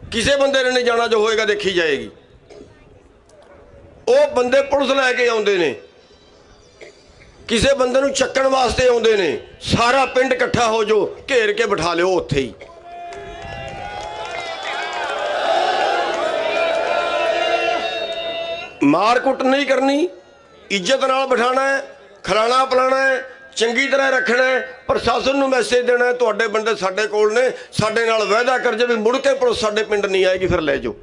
ਕਿਸੇ ਬੰਦੇ ਨੇ ਨਹੀਂ ਜਾਣਾ, ਜੋ ਹੋਏਗਾ ਦੇਖੀ ਜਾਏਗੀ। ਉਹ ਬੰਦੇ ਪੁਲਿਸ ਲੈ ਕੇ ਆਉਂਦੇ ਨੇ, ਕਿਸੇ ਬੰਦੇ ਨੂੰ ਚੱਕਣ ਵਾਸਤੇ ਆਉਂਦੇ ਨੇ, ਸਾਰਾ ਪਿੰਡ ਇਕੱਠਾ ਹੋ ਜਾਓ, ਘੇਰ ਕੇ ਬਿਠਾ ਲਿਓ ਉੱਥੇ ਹੀ। ਮਾਰ ਕੁੱਟ ਨਹੀਂ ਕਰਨੀ, ਇੱਜ਼ਤ ਨਾਲ ਬਿਠਾਣਾ ਹੈ, ਖਿਲਾਣਾ ਪਿਲਾਣਾ ਹੈ, ਚੰਗੀ ਤਰ੍ਹਾਂ ਰੱਖਣਾ ਹੈ। ਪ੍ਰਸ਼ਾਸਨ ਨੂੰ ਮੈਸੇਜ ਦੇਣਾ ਹੈ, ਤੁਹਾਡੇ ਬੰਦੇ ਸਾਡੇ ਕੋਲ ਨੇ, ਸਾਡੇ ਨਾਲ ਵਾਅਦਾ ਕਰ ਜੇ ਵੀ ਮੁੜ ਕੇ ਪੁਲਿਸ ਸਾਡੇ ਪਿੰਡ ਨਹੀਂ ਆਏਗੀ, ਫਿਰ ਲੈ ਜਾਓ।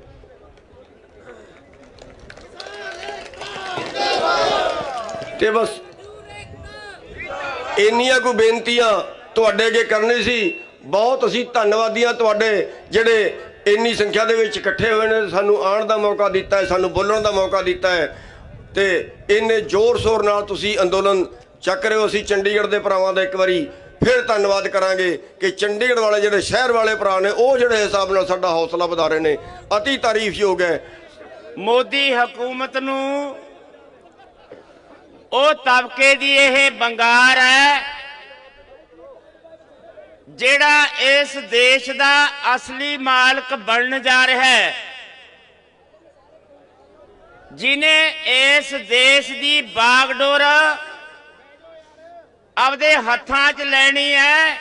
ਤੇ ਬਸ ਇੰਨੀਆਂ ਕੋਈ ਬੇਨਤੀਆਂ ਤੁਹਾਡੇ ਅੱਗੇ ਕਰਨੀ ਸੀ। ਬਹੁਤ ਅਸੀਂ ਧੰਨਵਾਦੀਆਂ ਤੁਹਾਡੇ, ਜਿਹੜੇ ਇੰਨੀ ਸੰਖਿਆ ਦੇ ਵਿੱਚ ਇਕੱਠੇ ਹੋਏ ਨੇ, ਸਾਨੂੰ ਆਉਣ ਦਾ ਮੌਕਾ ਦਿੱਤਾ ਹੈ, ਸਾਨੂੰ ਬੋਲਣ ਦਾ ਮੌਕਾ ਦਿੱਤਾ ਹੈ, ਤੇ ਇੰਨੇ ਜ਼ੋਰ ਸ਼ੋਰ ਨਾਲ ਤੁਸੀਂ ਅੰਦੋਲਨ ਚੱਕ ਰਹੇ ਹੋ। ਅਸੀਂ ਚੰਡੀਗੜ੍ਹ ਦੇ ਭਰਾਵਾਂ ਦਾ ਇੱਕ ਵਾਰੀ ਫਿਰ ਧੰਨਵਾਦ ਕਰਾਂਗੇ ਕਿ ਚੰਡੀਗੜ੍ਹ ਵਾਲੇ ਜਿਹੜੇ ਸ਼ਹਿਰ ਵਾਲੇ ਭਰਾ ਨੇ, ਉਹ ਜਿਹੜੇ ਹਿਸਾਬ ਨਾਲ ਸਾਡਾ ਹੌਸਲਾ ਵਧਾ ਰਹੇ ਨੇ, ਅਤੀ ਤਾਰੀਫਯੋਗ ਹੈ। ਮੋਦੀ ਹਕੂਮਤ ਨੂੰ ਉਹ ਤਬਕੇ ਦੀ ਇਹ ਬੰਗਾਰ ਹੈ ਜਿਹੜਾ ਇਸ ਦੇਸ਼ ਦਾ ਅਸਲੀ ਮਾਲਕ ਬਣਨ ਜਾ ਰਿਹਾ ਹੈ, ਜਿਨੇ ਇਸ ਦੇਸ਼ ਦੀ ਬਾਗਡੋਰ ਆਪਦੇ ਹੱਥਾਂ 'ਚ ਲੈਣੀ ਹੈ।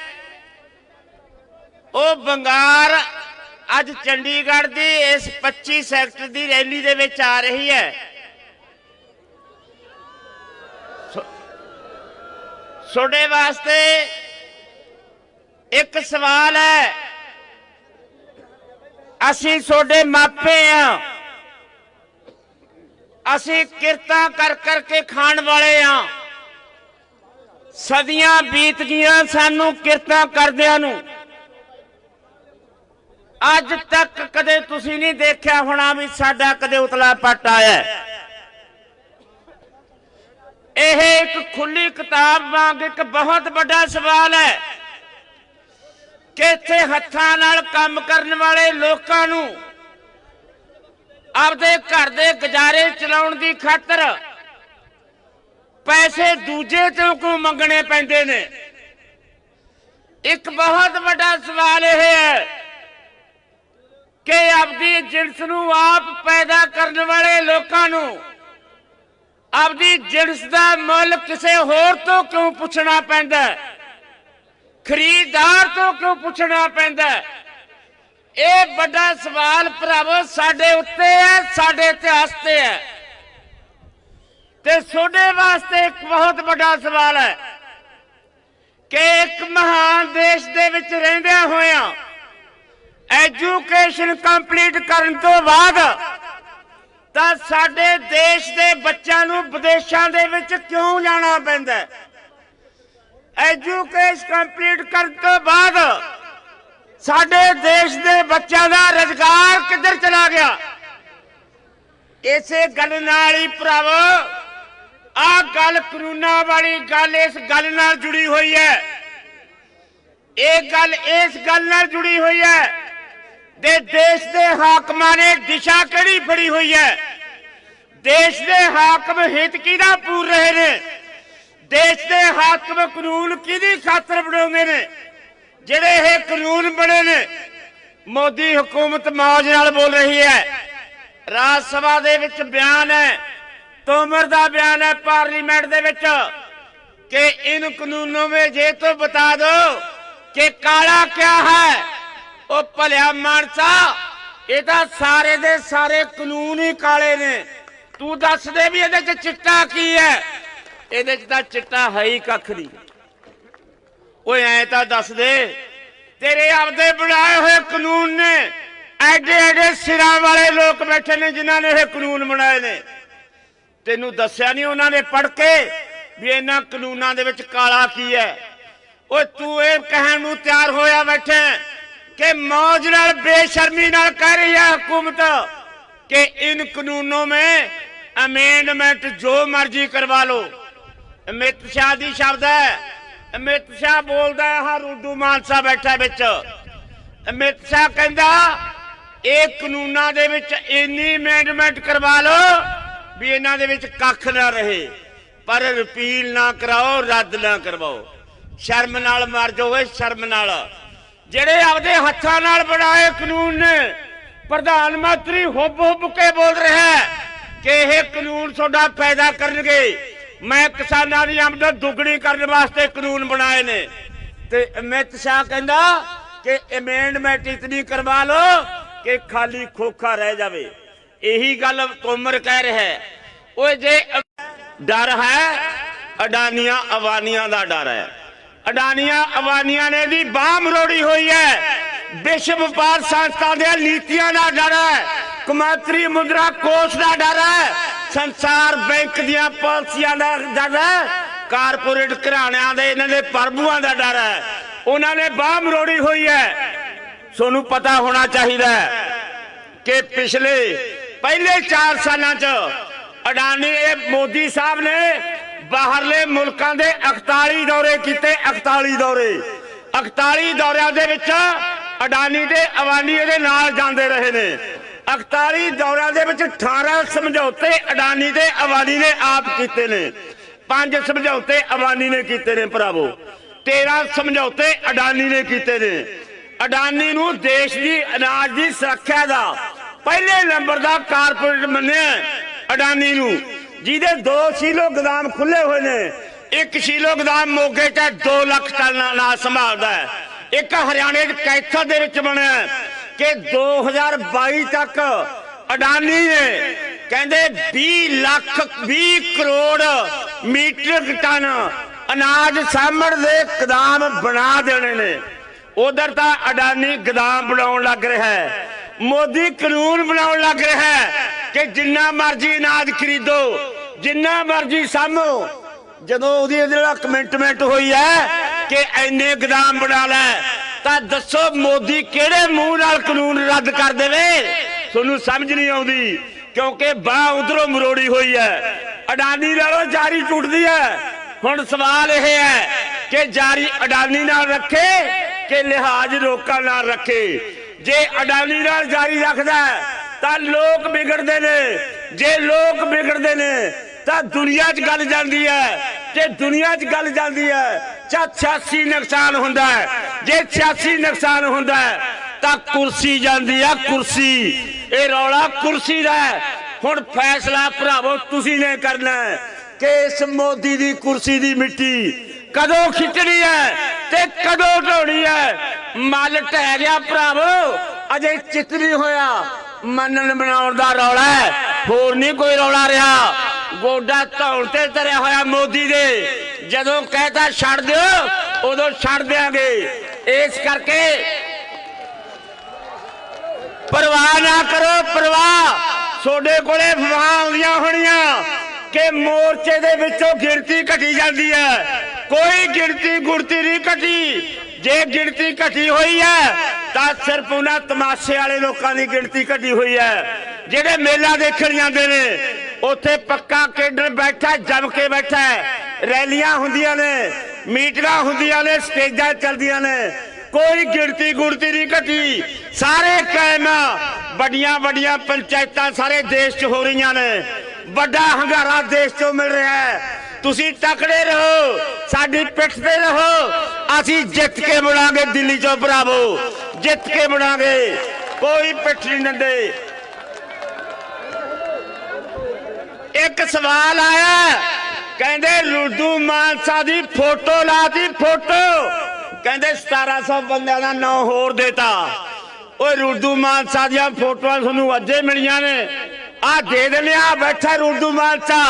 ਉਹ ਬੰਗਾਰ ਅੱਜ ਚੰਡੀਗੜ੍ਹ ਦੀ ਇਸ 25 ਸੈਕਟਰ ਦੀ ਰੈਲੀ ਦੇ ਵਿੱਚ ਆ ਰਹੀ ਹੈ। ਤੁਹਾਡੇ ਵਾਸਤੇ ਇੱਕ ਸਵਾਲ ਹੈ, ਅਸੀਂ ਤੁਹਾਡੇ ਮਾਪੇ ਆ, ਅਸੀਂ ਕਿਰਤਾਂ ਕਰ ਕਰਕੇ ਖਾਣ ਵਾਲੇ ਆ, ਸਦੀਆਂ ਬੀਤ ਗਈਆਂ ਸਾਨੂੰ ਕਿਰਤਾਂ ਕਰਦਿਆਂ ਨੂੰ। ਅੱਜ ਤੱਕ ਕਦੇ ਤੁਸੀਂ ਨਹੀਂ ਦੇਖਿਆ ਹੋਣਾ ਵੀ ਸਾਡਾ ਕਦੇ ਉਤਲਾ ਪੱਟ ਆਇਆ। ਇਹ ਇੱਕ ਖੁੱਲੀ ਕਿਤਾਬ ਵਾਂਗ ਇੱਕ ਬਹੁਤ ਵੱਡਾ ਸਵਾਲ ਹੈ ਕਿ ਇੱਥੇ ਹੱਥਾਂ ਨਾਲ ਕੰਮ ਕਰਨ ਵਾਲੇ ਲੋਕਾਂ ਨੂੰ ਆਪਦੇ ਘਰ ਦੇ ਗੁਜ਼ਾਰੇ ਚਲਾਉਣ ਦੀ ਖਾਤਰ ਪੈਸੇ ਦੂਜੇ ਤੋਂ ਕਿਉਂ ਮੰਗਣੇ ਪੈਂਦੇ ਨੇ। ਇੱਕ ਬਹੁਤ ਵੱਡਾ ਸਵਾਲ ਇਹ ਹੈ ਕਿ ਆਪਦੀ ਜਿਣਸ ਨੂੰ ਆਪ ਪੈਦਾ ਕਰਨ ਵਾਲੇ ਲੋਕਾਂ ਨੂੰ ਆਪਦੀ ਜਿਣਸ ਦਾ ਮੁੱਲ ਕਿਸੇ ਹੋਰ ਤੋਂ ਕਿਉਂ ਪੁੱਛਣਾ ਪੈਂਦਾ, ਖਰੀਦਦਾਰ ਤੋਂ ਕਿਉਂ ਪੁੱਛਣਾ ਪੈਂਦਾ। ਇਹ ਵੱਡਾ ਸਵਾਲ ਭਰਾਵੋ ਸਾਡੇ ਉੱਤੇ ਹੈ, ਸਾਡੇ ਇਤਿਹਾਸ ਤੇ ਹੈ। ਤੇ ਤੁਹਾਡੇ ਵਾਸਤੇ ਇੱਕ ਬਹੁਤ ਵੱਡਾ ਸਵਾਲ ਹੈ ਕਿ ਇੱਕ ਮਹਾਨ ਦੇਸ਼ ਦੇ ਵਿੱਚ ਰਹਿੰਦਿਆਂ ਹੋਇਆਂ ਐਜੂਕੇਸ਼ਨ ਕੰਪਲੀਟ ਕਰਨ ਤੋਂ ਬਾਅਦ ਤਾਂ ਸਾਡੇ ਦੇਸ਼ ਦੇ ਬੱਚਿਆਂ ਨੂੰ ਵਿਦੇਸ਼ਾਂ ਦੇ ਵਿੱਚ ਕਿਉਂ ਜਾਣਾ ਪੈਂਦਾ ਹੈ? ਐਜੂਕੇਸ਼ਨ ਕੰਪਲੀਟ ਕਰਨ ਤੋਂ ਬਾਅਦ ਸਾਡੇ ਦੇਸ਼ ਦੇ ਬੱਚਿਆਂ ਦਾ ਰੁਜ਼ਗਾਰ ਕਿੱਧਰ ਚਲਾ ਗਿਆ? ਇਸੇ ਗੱਲ ਨਾਲ ਹੀ ਭਰਾਵੋ ਆਹ ਗੱਲ ਕਾਨੂੰਨਾਂ ਵਾਲੀ ਗੱਲ ਇਸ ਗੱਲ ਨਾਲ ਜੁੜੀ ਹੋਈ ਹੈ। ਇਹ ਗੱਲ ਇਸ ਗੱਲ ਨਾਲ ਜੁੜੀ ਹੋਈ ਹੈ ਦੇ ਦੇਸ਼ ਦੇ ਹਾਕਮਾਂ ਨੇ ਦਿਸ਼ਾ ਕਿਹੜੀ ਫੜੀ ਹੋਈ ਹੈ? ਦੇਸ਼ ਦੇ ਹਾਕਮ ਹਿੱਤ ਕਿਹਦਾ ਪੂਰ ਰਹੇ ਨੇ? ਦੇਸ਼ ਦੇ ਹਾਕਮ ਕਾਨੂੰਨ ਕਿਹਦੀ ਖਾਤਰ ਬਣਾਉਂਦੇ ਨੇ? ਜਿਹੜੇ ਇਹ ਕਾਨੂੰਨ ਬਣੇ ਨੇ ਮੋਦੀ ਹਕੂਮਤ ਮੌਜ ਨਾਲ ਬੋਲ ਰਹੀ ਹੈ। ਰਾਜ ਸਭਾ ਦੇ ਵਿੱਚ ਬਿਆਨ ਹੈ, तोमर का बयान है पार्लियामेंट दे विच कि इन कानूनों में जे तो बता दो कि काला क्या है। ओ भलिया मानसा ये तो सारे दे सारे कानून ही काले ने। तू दस दे भी इहदे च चिट्टा की है? इहदे च तां चिट्टा है ही कख नहीं। ओए ऐ तां दस दे तेरे आपदे बनाए हुए कानून ने। एडे एडे सिरां वाले लोग बैठे ने जिन्हां ने यह कानून बनाए ने। तेनू दस्या नहीं उन्होंने पढ़ के भी इन्हां कानूनां दे विच काला की है। ओए तू ये कहण नूं तैयार होया बैठे कि मौज नाल बेशर्मी नाल कह रही है हुकूमत कि इन कानूनों में अमेंडमेंट जो मर्जी करवा लो। अमित शाह दी शब्द है। अमित शाह बोलदा है रुडू मानसा बैठा बिच। अमित शाह कहंदा ये कानूनां दे विच इन्नी अमेंडमेंट करवा लो भी इन्हां दे विच कख ना रहे, पर रिपील ना कराओ, रद्द ना करवाओ। शर्म नाल मर जाओ, शर्म नाल। जेड़े आपदे हत्थां नाल बनाए कानून ने प्रधानमंत्री हुब हुब के बोल रहे हैं कि यह कानून सोडा पैदा करनगे। मैं किसानां दी आमदन दुगनी करने वास्ते कानून बनाए ने। ते अमित शाह कहंदा कि अमेंडमेंट इतनी करवा लो कि खाली खोखा रह जावे। यही गल तोमर कह रहा है। वो जे डर है अडानिया अवानिया का डर है। अडानिया अवानिया ने भी बाह मरोड़ी हुई है। विश्व व्यापार संस्था दी नीतियां का डर है। कौमांतरी मुद्रा कोष का डर है। संसार बैंक दियां पॉलिसियां का डर है। कारपोरेट घराणियां दे इन्हां दे प्रभुआं का डर है। उन्होंने बाह मरोड़ी हुई है। सोनू पता होना चाहिए कि पिछले पहले 4 सालों च अडानी मोदी साहब ने बाहरले मुल्कों के 41 दौरे किए। 41 दौरे 41 दौरिया दे विच अडानी दे अवानी दे नाल जांदे रहे ने। 41 दौरिया दे विच 18 समझौते अडानी दे अवानी ने आप कीते ने। 5 समझौते अवानी ने कीते ने भरावो। 13 समझौते अडानी ने कीते ने। अडानी नूं देश की अनाज की सुरक्षा का पहले नंबर का कारपोरेट मन्निया अडानी नूं, जिहदे 2 शीलो गोदाम खुले हुए ने। एक शीलो गोदाम मोगे च 2 लाख टन अनाज संभालदा है। एक हरियाणे कैथल दे विच बनिया कि 2022 तक अडानी ने कहंदे 20 करोड़ मीट्रिक टन अनाज सामण दे गोदाम बना देने ने। उधर तो अडानी गोदाम बनाउण लग रहा है। मोदी कानून बनाउण लग रहा है कि जिन्ना मर्जी अनाज खरीदो, जिन्ना मर्जी सामो। जदों उहदी कमिटमेंट हुई है कि इन्ने गोदाम बना लै तां दसो मोदी किहड़े मूंह नाल कानून रद्द कर देवे? तुहानूं समझ नहीं आउंदी क्योंकि बाह उधरों मरोड़ी हुई है। अडानी नालों जारी टुटदी है। हुण सवाल यह है कि जारी अडानी नाल रखे कि लिहाज लोकां नाल रखे। जे अडानी नाल जारी रखदा है तां लोग बिगड़दे ने। जे लोग बिगड़दे ने तां दुनिया च गल जांदी है। जे दुनिया च गल जांदी है तां 86 नुकसान हुंदा है। जे 86 नुकसान हुंदा है तां कुर्सी जांदी है। कुर्सी ये रौला कुर्सी दा है। हुण फैसला भरावो तुसीं ने करना है कि इस मोदी दी कुर्सी दी मिट्टी कदों खिचनी है ते कदों ढोनी है। मल ढह गया भरावो, अजे चित नहीं होया। मनन बनाउण दा रौला है, होर नहीं कोई रौला रहा। ਗੋਡਾ ਧੌਣ ਤੇ ਧਰਿਆ ਹੋਇਆ ਮੋਦੀ ਦੇ। ਜਦੋਂ ਕਹਿਤਾ ਛੱਡ ਦਿਓ ਉਦੋਂ ਛੱਡ ਦਿਆਂਗੇ। ਇਸ ਕਰਕੇ परवाह ना करो, परवाह। सोडे कोले अफवाह आउंदियां होणियां कि मोर्चे दे विचों गिणती घटी जाती है। कोई गिणती गुड़ती नहीं घटी। जे गिणती घटी हुई है तो सिर्फ उन्हां तमाशे वाले लोगों की गिणती घटी हुई है। जेडे मेला देखण जांदे ने उत्थे पक्का केडर बैठा, जम के बैठा है। रैलियां हुंदियां ने, मीटिंगां हुंदियां ने, स्टेजां चलदियां ने। कोई गिणती गुड़ती नहीं घटी। सारे कायम बड़िया बड़िया पंचायत सारे देश च हो रही ने। बड़ा हंगारा देश चो मिल रहा है। तुसी तकड़े रहो, साडी पिठ ते रहो। असी जित के मुड़ांगे दिल्ली चो भरावो, जित के मुड़ांगे। कोई पिठ नहीं दिंदे। एक सवाल आया, कहंदे रुद्धू मानसा दी फोटो लाती, फोटो कहते 1700 बंदे का नाम होर देता। रुद्धू मानसा दियां फोटोआं तुहानूं अजे मिलियां ने। आ दे देने, आ बैठा रुद्धू मानसा।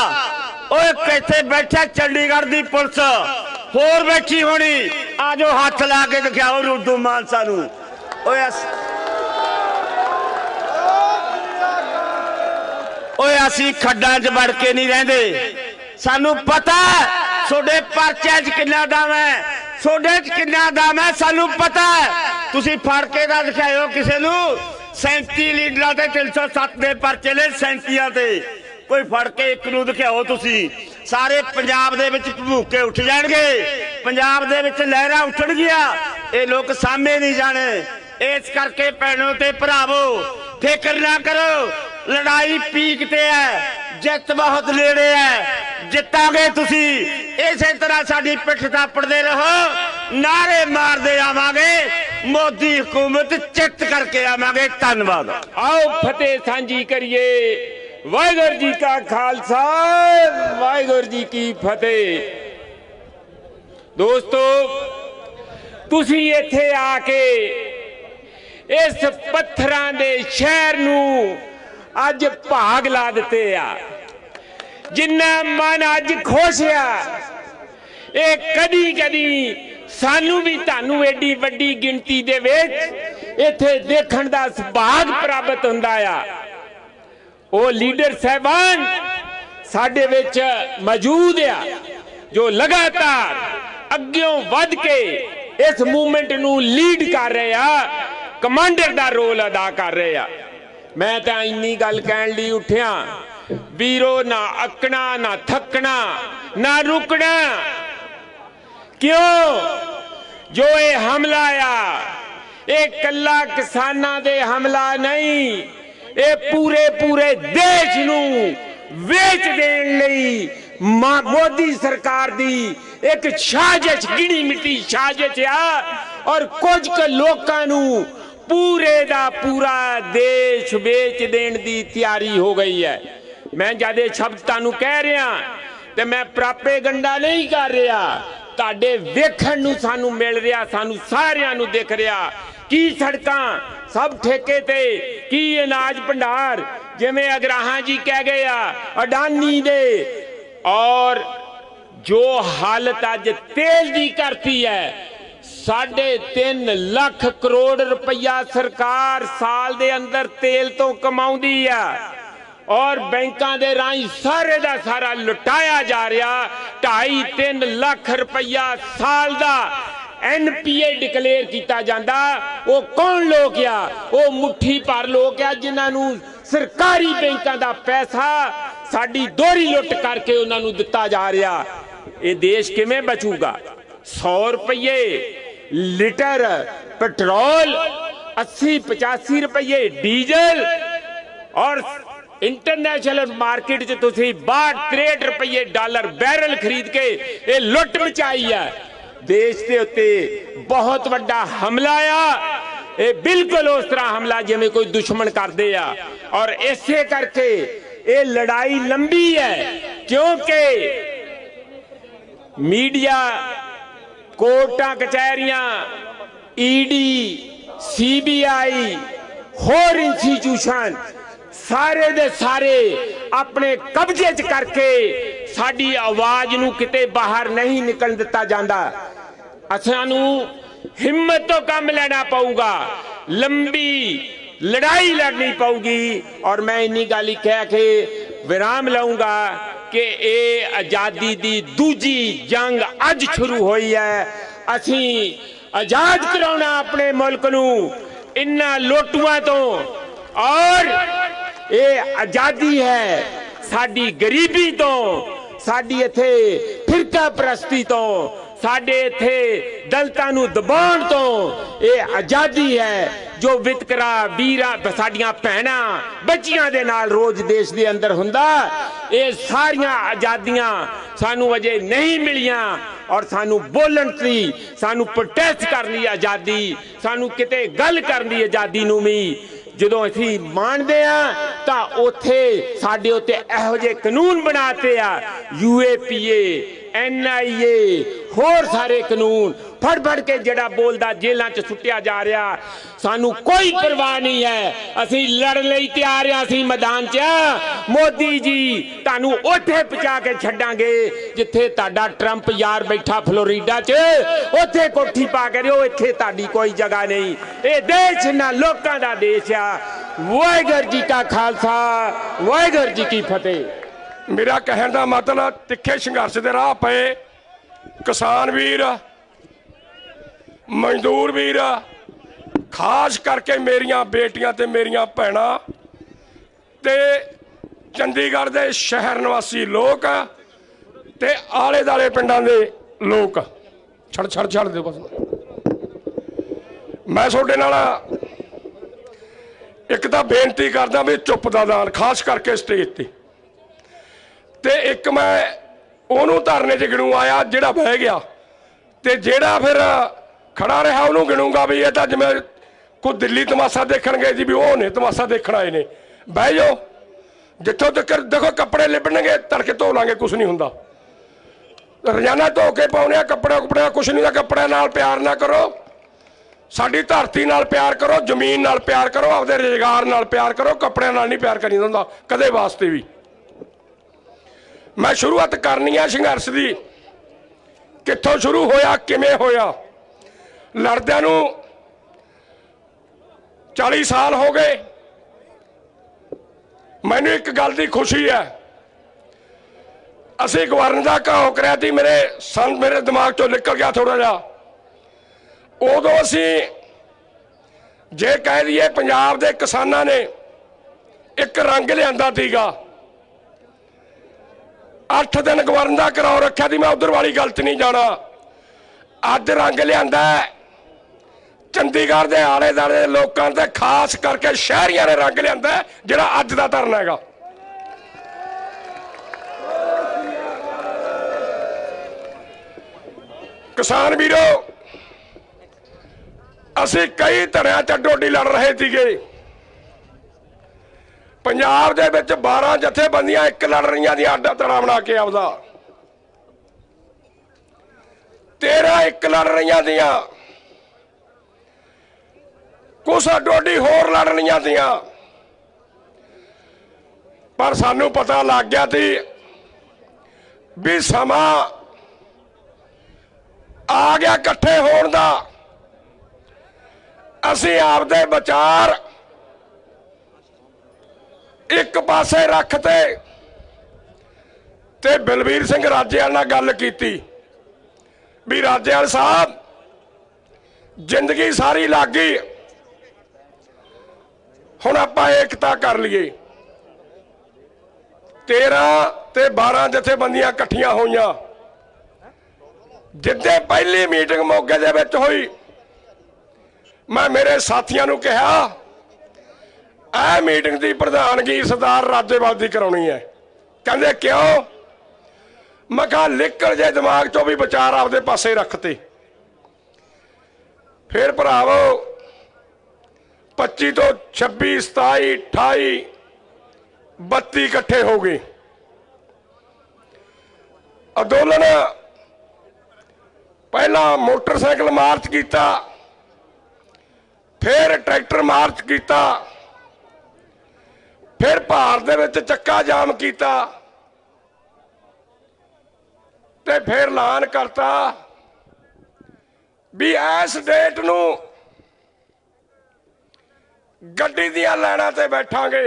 किथे बैठा चंडीगढ़ दी पुलिस होर बैठी होनी। आ जो हाथ ला के दिखाओ रुद्धू मानसा नूं। असीं खड्डां च वड़ के नहीं रहिंदे। सानूं पता तुहाडे परचे च किन्ना दम है, सोडे च किन्ना दम है, सानू पता है। तुसी फड़ के ना दिखाओ किसी नू। 37 लीडरां ते 307 दे परचे ने, 37 ते कोई फड़ के एक नू दिखाओ। तुसी सारे पंजाब दे विच भभूके उठ जाणगे, पंजाब दे विच लहरां उठणगियां। ये लोग सामने नहीं जाने। इस करके भैणों ते भरावो फिक्र ना करो। लड़ाई पीक ते है, जित बहुत नेड़े है। जितांगे तुसी। इसे तरह साडी पिठ थापड़दे रहो, नारे मारदे आवांगे, मोदी हुकूमत चित करके आवांगे। धन्नवाद। आओ फतेह सांझी करिए। वाहिगुरू जी का खालसा, वाहिगुरू जी की फतेह। दोस्तों, तुसी इत्थे आके इस पत्थरां दे शहर नूं अज भाग ला दिते आ। जिन्ना मन अज खुश आ। कदी कदी सानू भी तानू एडी वड्डी गिनती दे विच इत्थे देखण दा सुभाग प्राप्त हुंदा आ। ओ लीडर साहबान साडे विच मौजूद आ जो लगातार अग्गों वध के इस मूवमेंट नू लीड कर रहे आ, कमांडर दा रोल अदा कर रहे आ। मैं तो इन्नी गल कहण लई उठिया, वीरो ना अकना, ना थकना, ना रुकना। क्यों जो ये हमला आ, ये कल्ला किसानां दे हमला नहीं, ये पूरे पूरे देश नू वेच देण लई मोदी सरकार दी एक साजिश, गिणी मिट्टी साजिश आ। और कुछ लोकां नू पूरे दा पूरा देश बेच देण दी तैयारी हो गई है। मैं ज्यादा शब्द तानू कह रहा ते मैं प्रापेगंडा नहीं कर रहा। ताडे वेखण नू सानू मिल रहा, सानू सारियां नू दिख रहा की सड़कां सब ठेके ते, की अनाज भंडार जिवें अगराहां जी कह गए आ, अडानी दे। और जो हालत अज तेल दी करती है, 3.5 लाख करोड़ रुपया सरकार साल दे अंदर तेल तो कमाउंदी है। और बैंकां दे राही सारे दा सारा लुटाया जा रहा। 2.5-3 लाख रुपया साल दा NPA डिक्लेयर किया जाता। वो कौन लोग आ? वो मुट्ठी भर लोग आ जिन्हां नू सरकारी बैंकां दा पैसा साडी दोहरी लुट करके उन्हां नू दिता जा रहा। ये देश किवें बचूगा? 100 रुपये लीटर पेट्रोल, 80-85 रुपये डीजल। और इंटरनेशनल मार्केट च तुसी 62-63 रुपये डॉलर बैरल खरीद के ये लुट मचाई है। देश के उत्ते बहुत बड़ा हमला आ। ये बिल्कुल उस तरह हमला जिवें कोई दुश्मन करदे आ। और इसे करके ये लड़ाई लंबी है, क्योंकि मीडिया, कोर्टां कचहरियां, ED, CBI, होर इंस्टीट्यूशन सारे दे सारे अपने कब्जे च करके साडी आवाज नूं किते बाहर नहीं निकल दिता जांदा। असानू हिम्मत तो काम लेना पऊगा, लंबी लड़ाई लड़नी पऊगी। और मैं इन्नी गल कह के विराम लाऊंगा कि ये आजादी दी दूजी जंग अज शुरू हुई है। असी आजाद कराउणा अपने मुल्क नूं इन्हां लोटुआं तो, और ये आजादी है साडी गरीबी तो, साडी इत्थे फिरका परस्ती तो, साडे इत्थे दलतां नूं दबाउण तो। ये आजादी है जो वितकरा वीरा साडियां भैणां बच्चियां दे नाल रोज देश दे अंदर हुंदा। ये सारियां आजादियां सानू अजे नहीं मिलियां, और सानू बोलण दी, सानू प्रोटेस्ट करन दी आजादी, सानू किते गल करन दी आजादी नूं भी ਜਦੋਂ ਅਸੀਂ ਮੰਨਦੇ ਆ ਤਾਂ ਉੱਥੇ ਸਾਡੇ ਉੱਤੇ ਇਹੋ ਜਿਹੇ ਕਾਨੂੰਨ ਬਣਾਤੇ ਆ, UAPA, NIA, ਹੋਰ ਸਾਰੇ ਕਾਨੂੰਨ ਫੜ ਫੜ ਕੇ ਜਿਹੜਾ ਬੋਲਦਾ ਜੇਲ੍ਹਾਂ 'ਚ ਸੁੱਟਿਆ ਜਾ ਰਿਹਾ। ਸਾਨੂੰ ਕੋਈ ਪਰਵਾਹ ਨਹੀਂ ਹੈ, ਅਸੀਂ ਲੜਨ ਲਈ ਤਿਆਰ ਆ। ਅਸੀਂ ਮੈਦਾਨ 'ਚ ਮੋਦੀ ਜੀ ਤੁਹਾਨੂੰ ਉੱਥੇ ਪਹੁੰਚਾ ਕੇ ਛੱਡਾਂਗੇ ਜਿੱਥੇ ਤੁਹਾਡਾ ਟਰੰਪ ਯਾਰ ਬੈਠਾ ਫਲੋਰੀਡਾ 'ਚ, ਉੱਥੇ ਕੋਠੀ ਪਾ ਕੇ ਰਿਓ, ਇੱਥੇ ਤੁਹਾਡੀ ਕੋਈ ਜਗ੍ਹਾ ਨਹੀਂ। ਇਹ ਦੇਸ਼ ਇਹਨਾਂ ਲੋਕਾਂ ਦਾ ਦੇਸ਼ ਆ। ਵਾਹਿਗੁਰੂ ਜੀ ਕਾ ਖਾਲਸਾ, ਵਾਹਿਗੁਰੂ ਜੀ ਕੀ ਫਤਿਹ। मेरा कहने का मतलब तिखे संघर्ष के राह पे किसान वीर, मजदूर वीर, खास करके मेरिया बेटियां ते मेरिया भैणां ते चंडीगढ़ के शहर निवासी लोग ते आले दाले पिंडां दे लोग, छड़ दे बस। मैं तुहाडे नाल एक तां बेनती करदा भी चुप दा दान, खास करके स्टेज ते, ते एक मैं उन्होंने धरने च गिणू आया जिहड़ा बह गया, ते जिहड़ा फिर खड़ा रहा उन्होंने गिणूंगा भी ये तो जिवें कोई दिल्ली तमाशा देखण गए जी भी वो ने तमाशा देखण आए ने। बह जाओ, जिथों तक देखो कपड़े लिबणगे तड़के धो लांगे, कुछ नहीं हुंदा। रोजाना धो के पाउने कपड़े कुपड़े, कुछ नहीं। कपड़े नाल प्यार ना करो, साडी धरती नाल प्यार करो, जमीन नाल प्यार करो, आपदे रोजगार नाल प्यार करो, कपड़े नाल नहीं प्यार करीदा हुंदा कदे वास्ते भी। मैं शुरुआत करनी है संघर्ष की, कित्थों शुरू होया, किवें होया। लड़दियां नूं 40 साल हो गए। मैनूं एक गल की खुशी है, असीं गवर्नर का घाव करिया सी, मेरे दिमाग चों निकल गया थोड़ा जिहा। उदों असीं जे कह दईए पंजाब के किसानां ने एक रंग लिआंदा सीगा। 8 दिन गवर्नर का घराव रखा थी, मैं उधर वाली गल च नहीं जाना। अज रंग लिआंदा चंडीगढ़ के आले दुआले लोगों ते, खास करके शहरियां ने रंग लिआंदा जिहड़ा अज दा धरना हैगा। किसान वीरो, असीं कई धड़ियां च डोडी लड़ रहे थे। पंजाब दे विच 12 जथेबंदियां एक लड़ रही दी, आडा धड़ा बना के आपदा। 13 एक लड़ रही दियां, कुछ डोडी होर लड़ रही दियां। पर सानू पता लग गया थी भी समा आ गया इकट्ठे होण दा। असीं आपदे विचार एक पासे रखते ते बलवीर सिंह राजेवाल नाल गल कीती भी राजेवाल साहब जिंदगी सारी लग गई, हुण आपां एकता कर लीए। 13 ते 12 जथेबंदियां इकट्ठियां होईयां। जिद्दे पहली मीटिंग मोगे दे विच होई, मैं मेरे साथियों नूं कहा ए मीटिंग की प्रधानगी सरदार राजेवाल की कराउणी है। कहंदे क्यों? मैं कहा निकल जे दिमाग चो भी विचार आपदे पासे रखते। फिर भरावो 25 तो 26 27 28 32 इकट्ठे हो गए। अंदोलन पहला मोटरसाइकिल मार्च किया, फिर ट्रैक्टर मार्च किया, फिर भारत दे विच चक्का जाम किया ते फिर ऐलान करता भी इस डेट नूं गड्डी दियां लाइनां ते बैठांगे।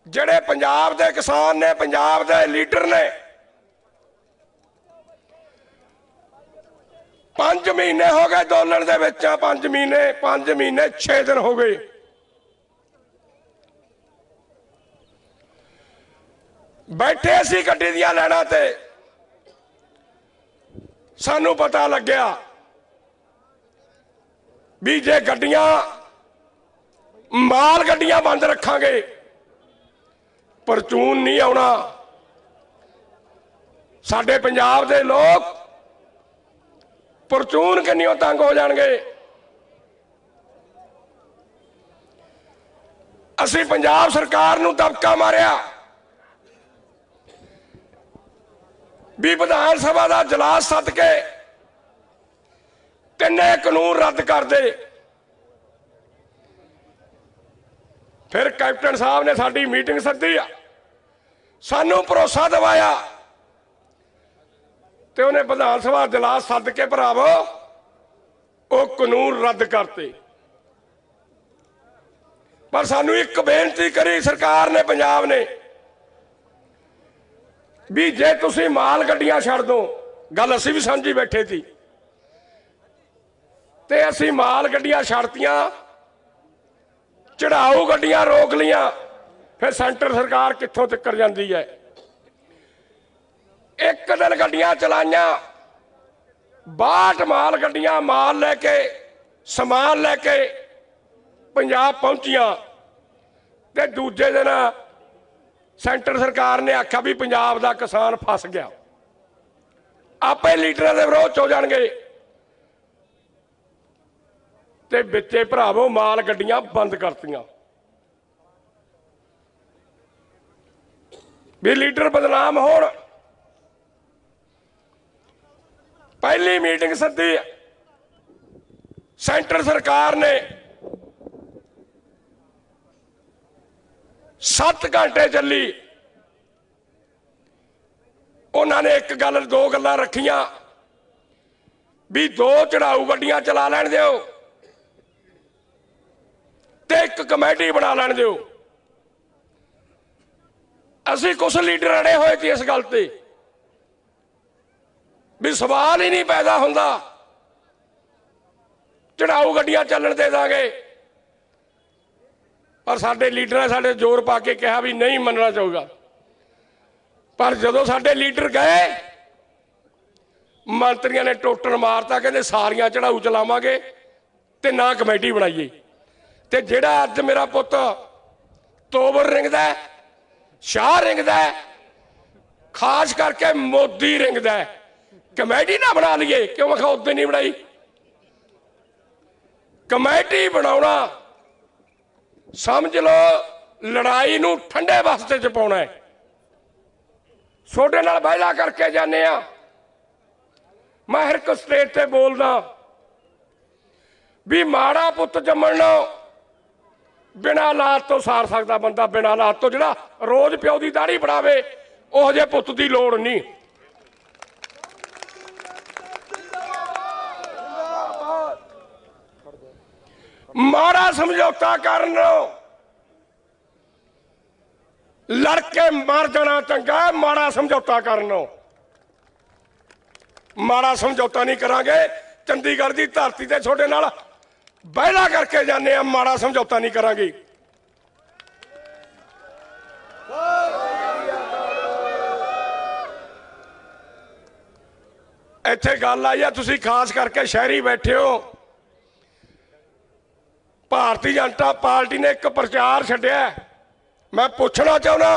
ਜਿਹੜੇ पंजाब दे किसान ने, पंजाब दे लीडर ने 5 महीने हो गए दोलन दे विच, 5 महीने 6 दिन हो गए। बैठे सी गड्डी दियां लाइनां ते, सानू पता लग्या भी जे गड्डियां माल गड्डियां बंद रखांगे परचून नहीं आउणा। साडे पंजाब दे लोग परचून किन्नियों तंग हो जाणगे। असीं पंजाब सरकार नूं दबका मारिया भी विधान सभा का इजलास सद के तिन्ने कानून रद्द कर दे। फिर कैप्टन साहब ने साडी मीटिंग सद्दी, सानू भरोसा दवाया ते उन्हें विधान सभा इजलास सद के भरावो वो कानून रद्द करते। पर सानू एक बेनती करी सरकार ने, पंजाब ने, भी जे तुसी माल गड्डियां छड़ दो, गल असीं भी समझी बैठे थी, ते असीं माल गड्डियां छड़तियां, चढ़ाऊ गड्डियां रोक लिया, फिर सेंटर सरकार कित्थों तक जाती है। एक दिन गड्डियां चलाइया, 62 माल गड्डियां माल लैके समान लैके पंजाब पहुंचिया, ते दूजे दिन सेंटर सरकार ने आख्या भी पंजाब का किसान फस गया, आपे लीडर के विरोध हो जाएंगे। ते बिचे भरावो माल गड्डियां बंद करतियां भी लीडर बदनाम होण। पहली मीटिंग सद्दी सेंटर सरकार ने, 7 घंटे चली। उन्होंने एक गल 2 गल्लां रखियां भी 2 चढ़ाऊ गड्डियां चला लैण दिओ ते एक कमेटी बना लैण दिओ। असीं कुछ लीडर अड़े होए थे इस गल ते भी सवाल ही नहीं पैदा हुंदा, चढ़ाऊ गड्डियां चलन दे दांगे। पर साडे लीडर ने साडे जोर पा के कहा भी नहीं मनना चाहूगा। पर जदों साडे लीडर गए, मंत्रियों ने टोटन मारता, कहते सारियां चढ़ाऊ चलावांगे ते ना कमेटी बनाइए। ते जिहड़ा अज मेरा पुत तोबर रिंगदा, शाह रिंगदा, खास करके मोदी रिंगदा, कमेटी ना बना लीए क्यों? मैं कहा उद्दे नहीं बनाई। कमेटी बनाउणा समझ लो लड़ाई नूं ठंडे वास्ते च पाउणा है। छोटे नाल वायदा करके जाने आ, मैं हर एक स्टेज ते बोलदा भी माड़ा पुत जम्मण बिना औलाद तो सार सकता बंदा, बिना औलाद तो जिहड़ा रोज प्यो की दाढ़ी बनावे उहो जिहे पुत की लोड़ नहीं। माड़ा समझौता करनो लड़के मर जाना चंगा है, माड़ा समझौता करनो। माड़ा समझौता नहीं करांगे, चंडीगढ़ की धरती ते छोटे नाल वायदा करके जाने, माड़ा समझौता नहीं करांगे। इत्थे गल आई है, तुसीं खास करके शहरी बैठे हो। भारतीय जनता पार्टी ने एक प्रचार छड्डिया, मैं पूछना चाहना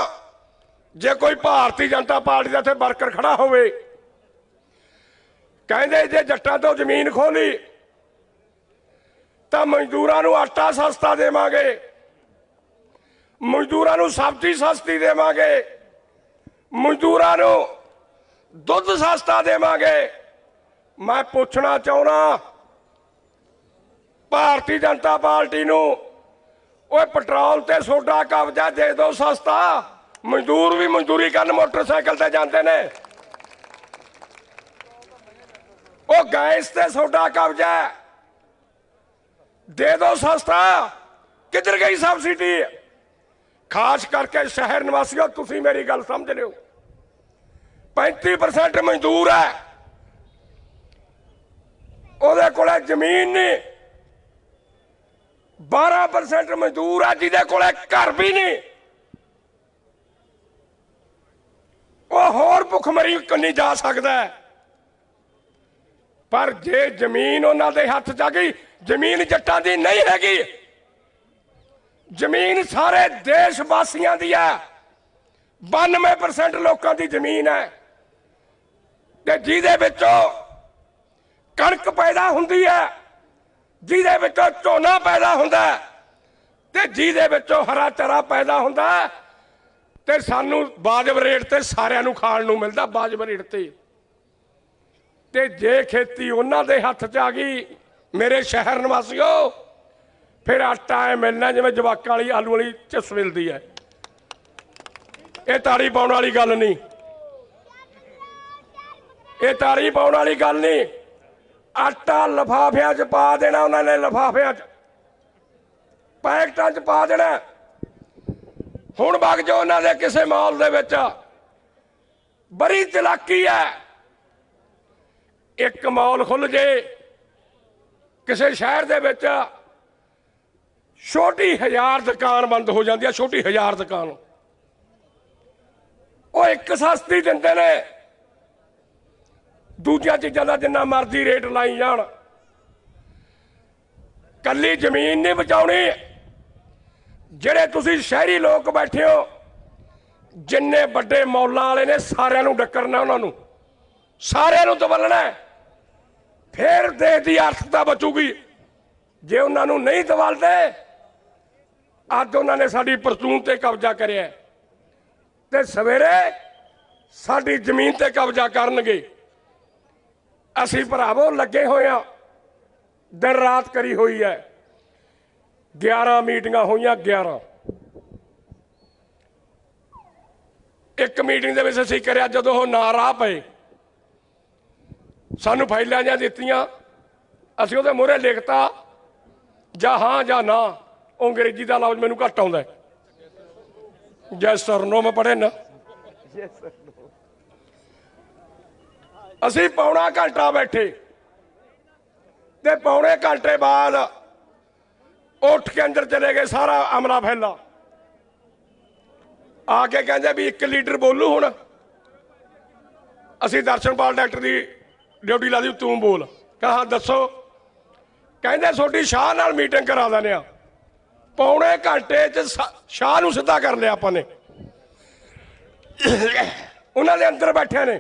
जे कोई भारतीय जनता पार्टी का इत्थे वर्कर खड़ा होवे, कहंदे जे जट्टां तो जमीन खोली तो मजदूरां नूं आटा सस्ता देवांगे, मजदूरां नूं सब्जी सस्ती देवांगे, मजदूरां नूं दुध सस्ता देवांगे। मैं पूछना चाहना भारतीय जनता पार्टी नूं ओए पेट्रोल ते सोडा कब्जा दे दो सस्ता, मजदूर भी मजदूरी करन मोटरसाइकिल ते जाते ने। ओ गैस ते सोडा कब्जा दे दो सस्ता, किधर गई सबसिडी? खास करके शहर निवासियों तुसी मेरी गल समझ रहे हो, 35% मजदूर है, ਉਹਦੇ ਕੋਲੇ ਜ਼ਮੀਨ ਨਹੀਂ। 12% ਮਜ਼ਦੂਰ ਆ ਜਿਹਦੇ ਕੋਲੇ ਘਰ ਵੀ ਨਹੀਂ। ਉਹ ਹੋਰ ਭੁੱਖਮਰੀ ਕੰਨੀ ਜਾ ਸਕਦਾ ਹੈ, ਪਰ ਜੇ ਜ਼ਮੀਨ ਉਹਨਾਂ ਦੇ ਹੱਥ 'ਚ ਆ ਗਈ, ਜ਼ਮੀਨ ਜੱਟਾਂ ਦੀ ਨਹੀਂ ਹੈਗੀ, ਜ਼ਮੀਨ ਸਾਰੇ ਦੇਸ਼ ਵਾਸੀਆਂ ਦੀ ਹੈ। 92% ਲੋਕਾਂ ਦੀ ਜ਼ਮੀਨ ਹੈ ਤੇ ਜਿਹਦੇ ਵਿੱਚੋਂ कणक पैदा हुंदी है, जिहदे विचों झोना पैदा हुंदा है ते जिहदे विचों हरा चारा पैदा हुंदा है, ते सानू वाजिब रेट ते सारिआं नूं खाण नूं मिलदा वाजिब रेट ते जे खेती उन्हां दे हत्थ 'च आ गई मेरे शहर निवासियों, फिर आटा ऐ मिलना जिवें जवाकां वाली आलू वाली झिस मिलदी है। ये ताड़ी पाउण वाली गल नहीं, ये ताड़ी पाउण वाली गल नहीं। आटा लिफाफियां च पा देना उन्होंने, लिफाफियां च पैकटां च पा देना। हुण वग जो उन्होंने किसी मॉल दे विच, बड़ी चलाकी है। एक मॉल खुल जे किसी शहर दे विच, छोटी 1000 दुकान बंद हो जाती है, छोटी 1000 दुकान। वो एक सस्ती दिंदे ने, दूजिया चीज़ों का जिन्ना मर्जी रेट लाई जान। कली जमीन नहीं बचाउणी, जिहड़े तुसीं शहरी लोग बैठे हो, जिन्ने बड़े मॉलां वाले ने सारिआं नूं डक्करना, उन्होंने सारिआं नूं दबलना, फिर देश की आर्थिकता बचूगी। जे उन्होंने नहीं दबलदे, अज उन्होंने साडी परचून ते कब्जा करिआ ते सवेरे साडी जमीन ते कब्जा करनगे। असी भरावो लगे हुए हैं, दिन रात करी हुई है। 11 मीटिंगां होईयां, 11। एक मीटिंग दे विच असीं करिआ जदों ओह ना राह पए, सानूं फाइलां जिहां दित्तियां, असीं उहदे मूहरे लिखता जां हां जां ना। अंग्रेजी दा लफ्ज़ मैनूं घੱਟ आउंदा है, यस सर नो मैं पढ़े ना। असी पौना घंटा बैठे ते पौने घंटे बाद उठ के अंदर चले गए, सारा अमला फैला आके कहते भी एक लीडर बोलू। हुण असी दर्शनपाल डॉक्टर की ड्यूटी ला दी, तू बोल। कहा हाँ दसो, कहते थोड़ी शाह नाल मीटिंग करा देने। पौने घंटे च शाह नूं सीधा कर लिया आपां ने, उन्होंने अंदर बैठे ने,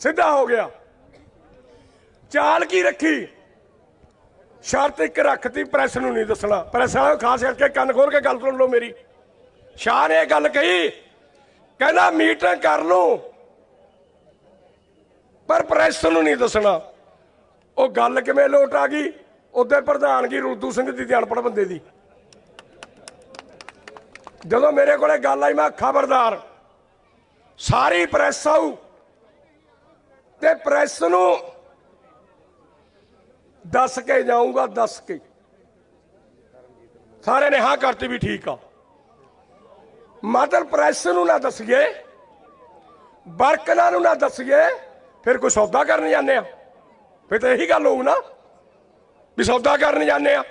सीधा हो गया। चाल की रखी, शर्त एक रखती, प्रेस नूं नहीं दसना। प्रेस वाले खास करके कान खोल के गल सुन लो मेरी। शाह ने गल कही, कहना मीटिंग कर लूं पर प्रेस नूं नहीं दसना। वो गल किवें लोट आ गई? उधर प्रधानगी रुद्दू सिंह दी अनपढ़ बंदे दी। जदों मेरे को गल आई, मैं खबरदार सारी प्रेस आऊ ते प्रेस नूं दस के जाऊंगा, दस के। सारे ने हाँ करती भी ठीक आ। मतलब प्रेस नूं ना दसीए, वर्करां नूं ना दसीए, फिर कोई सौदा करने जाने आ, फिर तो यही गल होऊ ना भी सौदा करने जाने आ।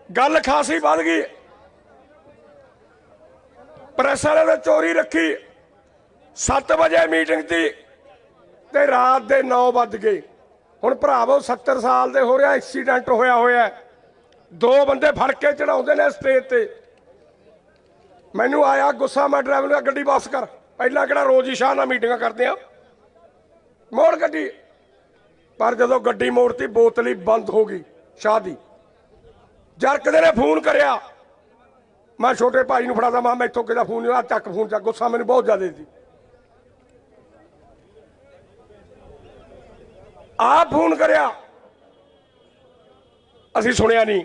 गल खासी बढ़ गई। प्रेस वाले ने चोरी रखी, 7 बजे मीटिंग थी ते रात के 9 बज गए। हुण भरावो 70 साल दे हो रहा एक्सीडेंट होया होया, 2 बंदे फड़ के चढ़ाउंदे ने स्टेज ते। मैनू आया गुस्सा, मैं ड्राइवर नूं गड्डी वापस कर, पहला किहड़ा रोज ही शाह नाल मीटिंगां करदे आ, मोड़ गड्डी। पर जदों गड्डी मोड़ती, बोतल ही बंद हो गई शाह दी। जरकदे ने फोन करिया, मैं छोटे भाई नूं फड़ादा, मैं इत्थों किहदा फोन नहीं, चक फोन चक। गुस्सा मैनूं बहुत ज़्यादा सी। आप फोन करिया, असीं सुनिया नहीं।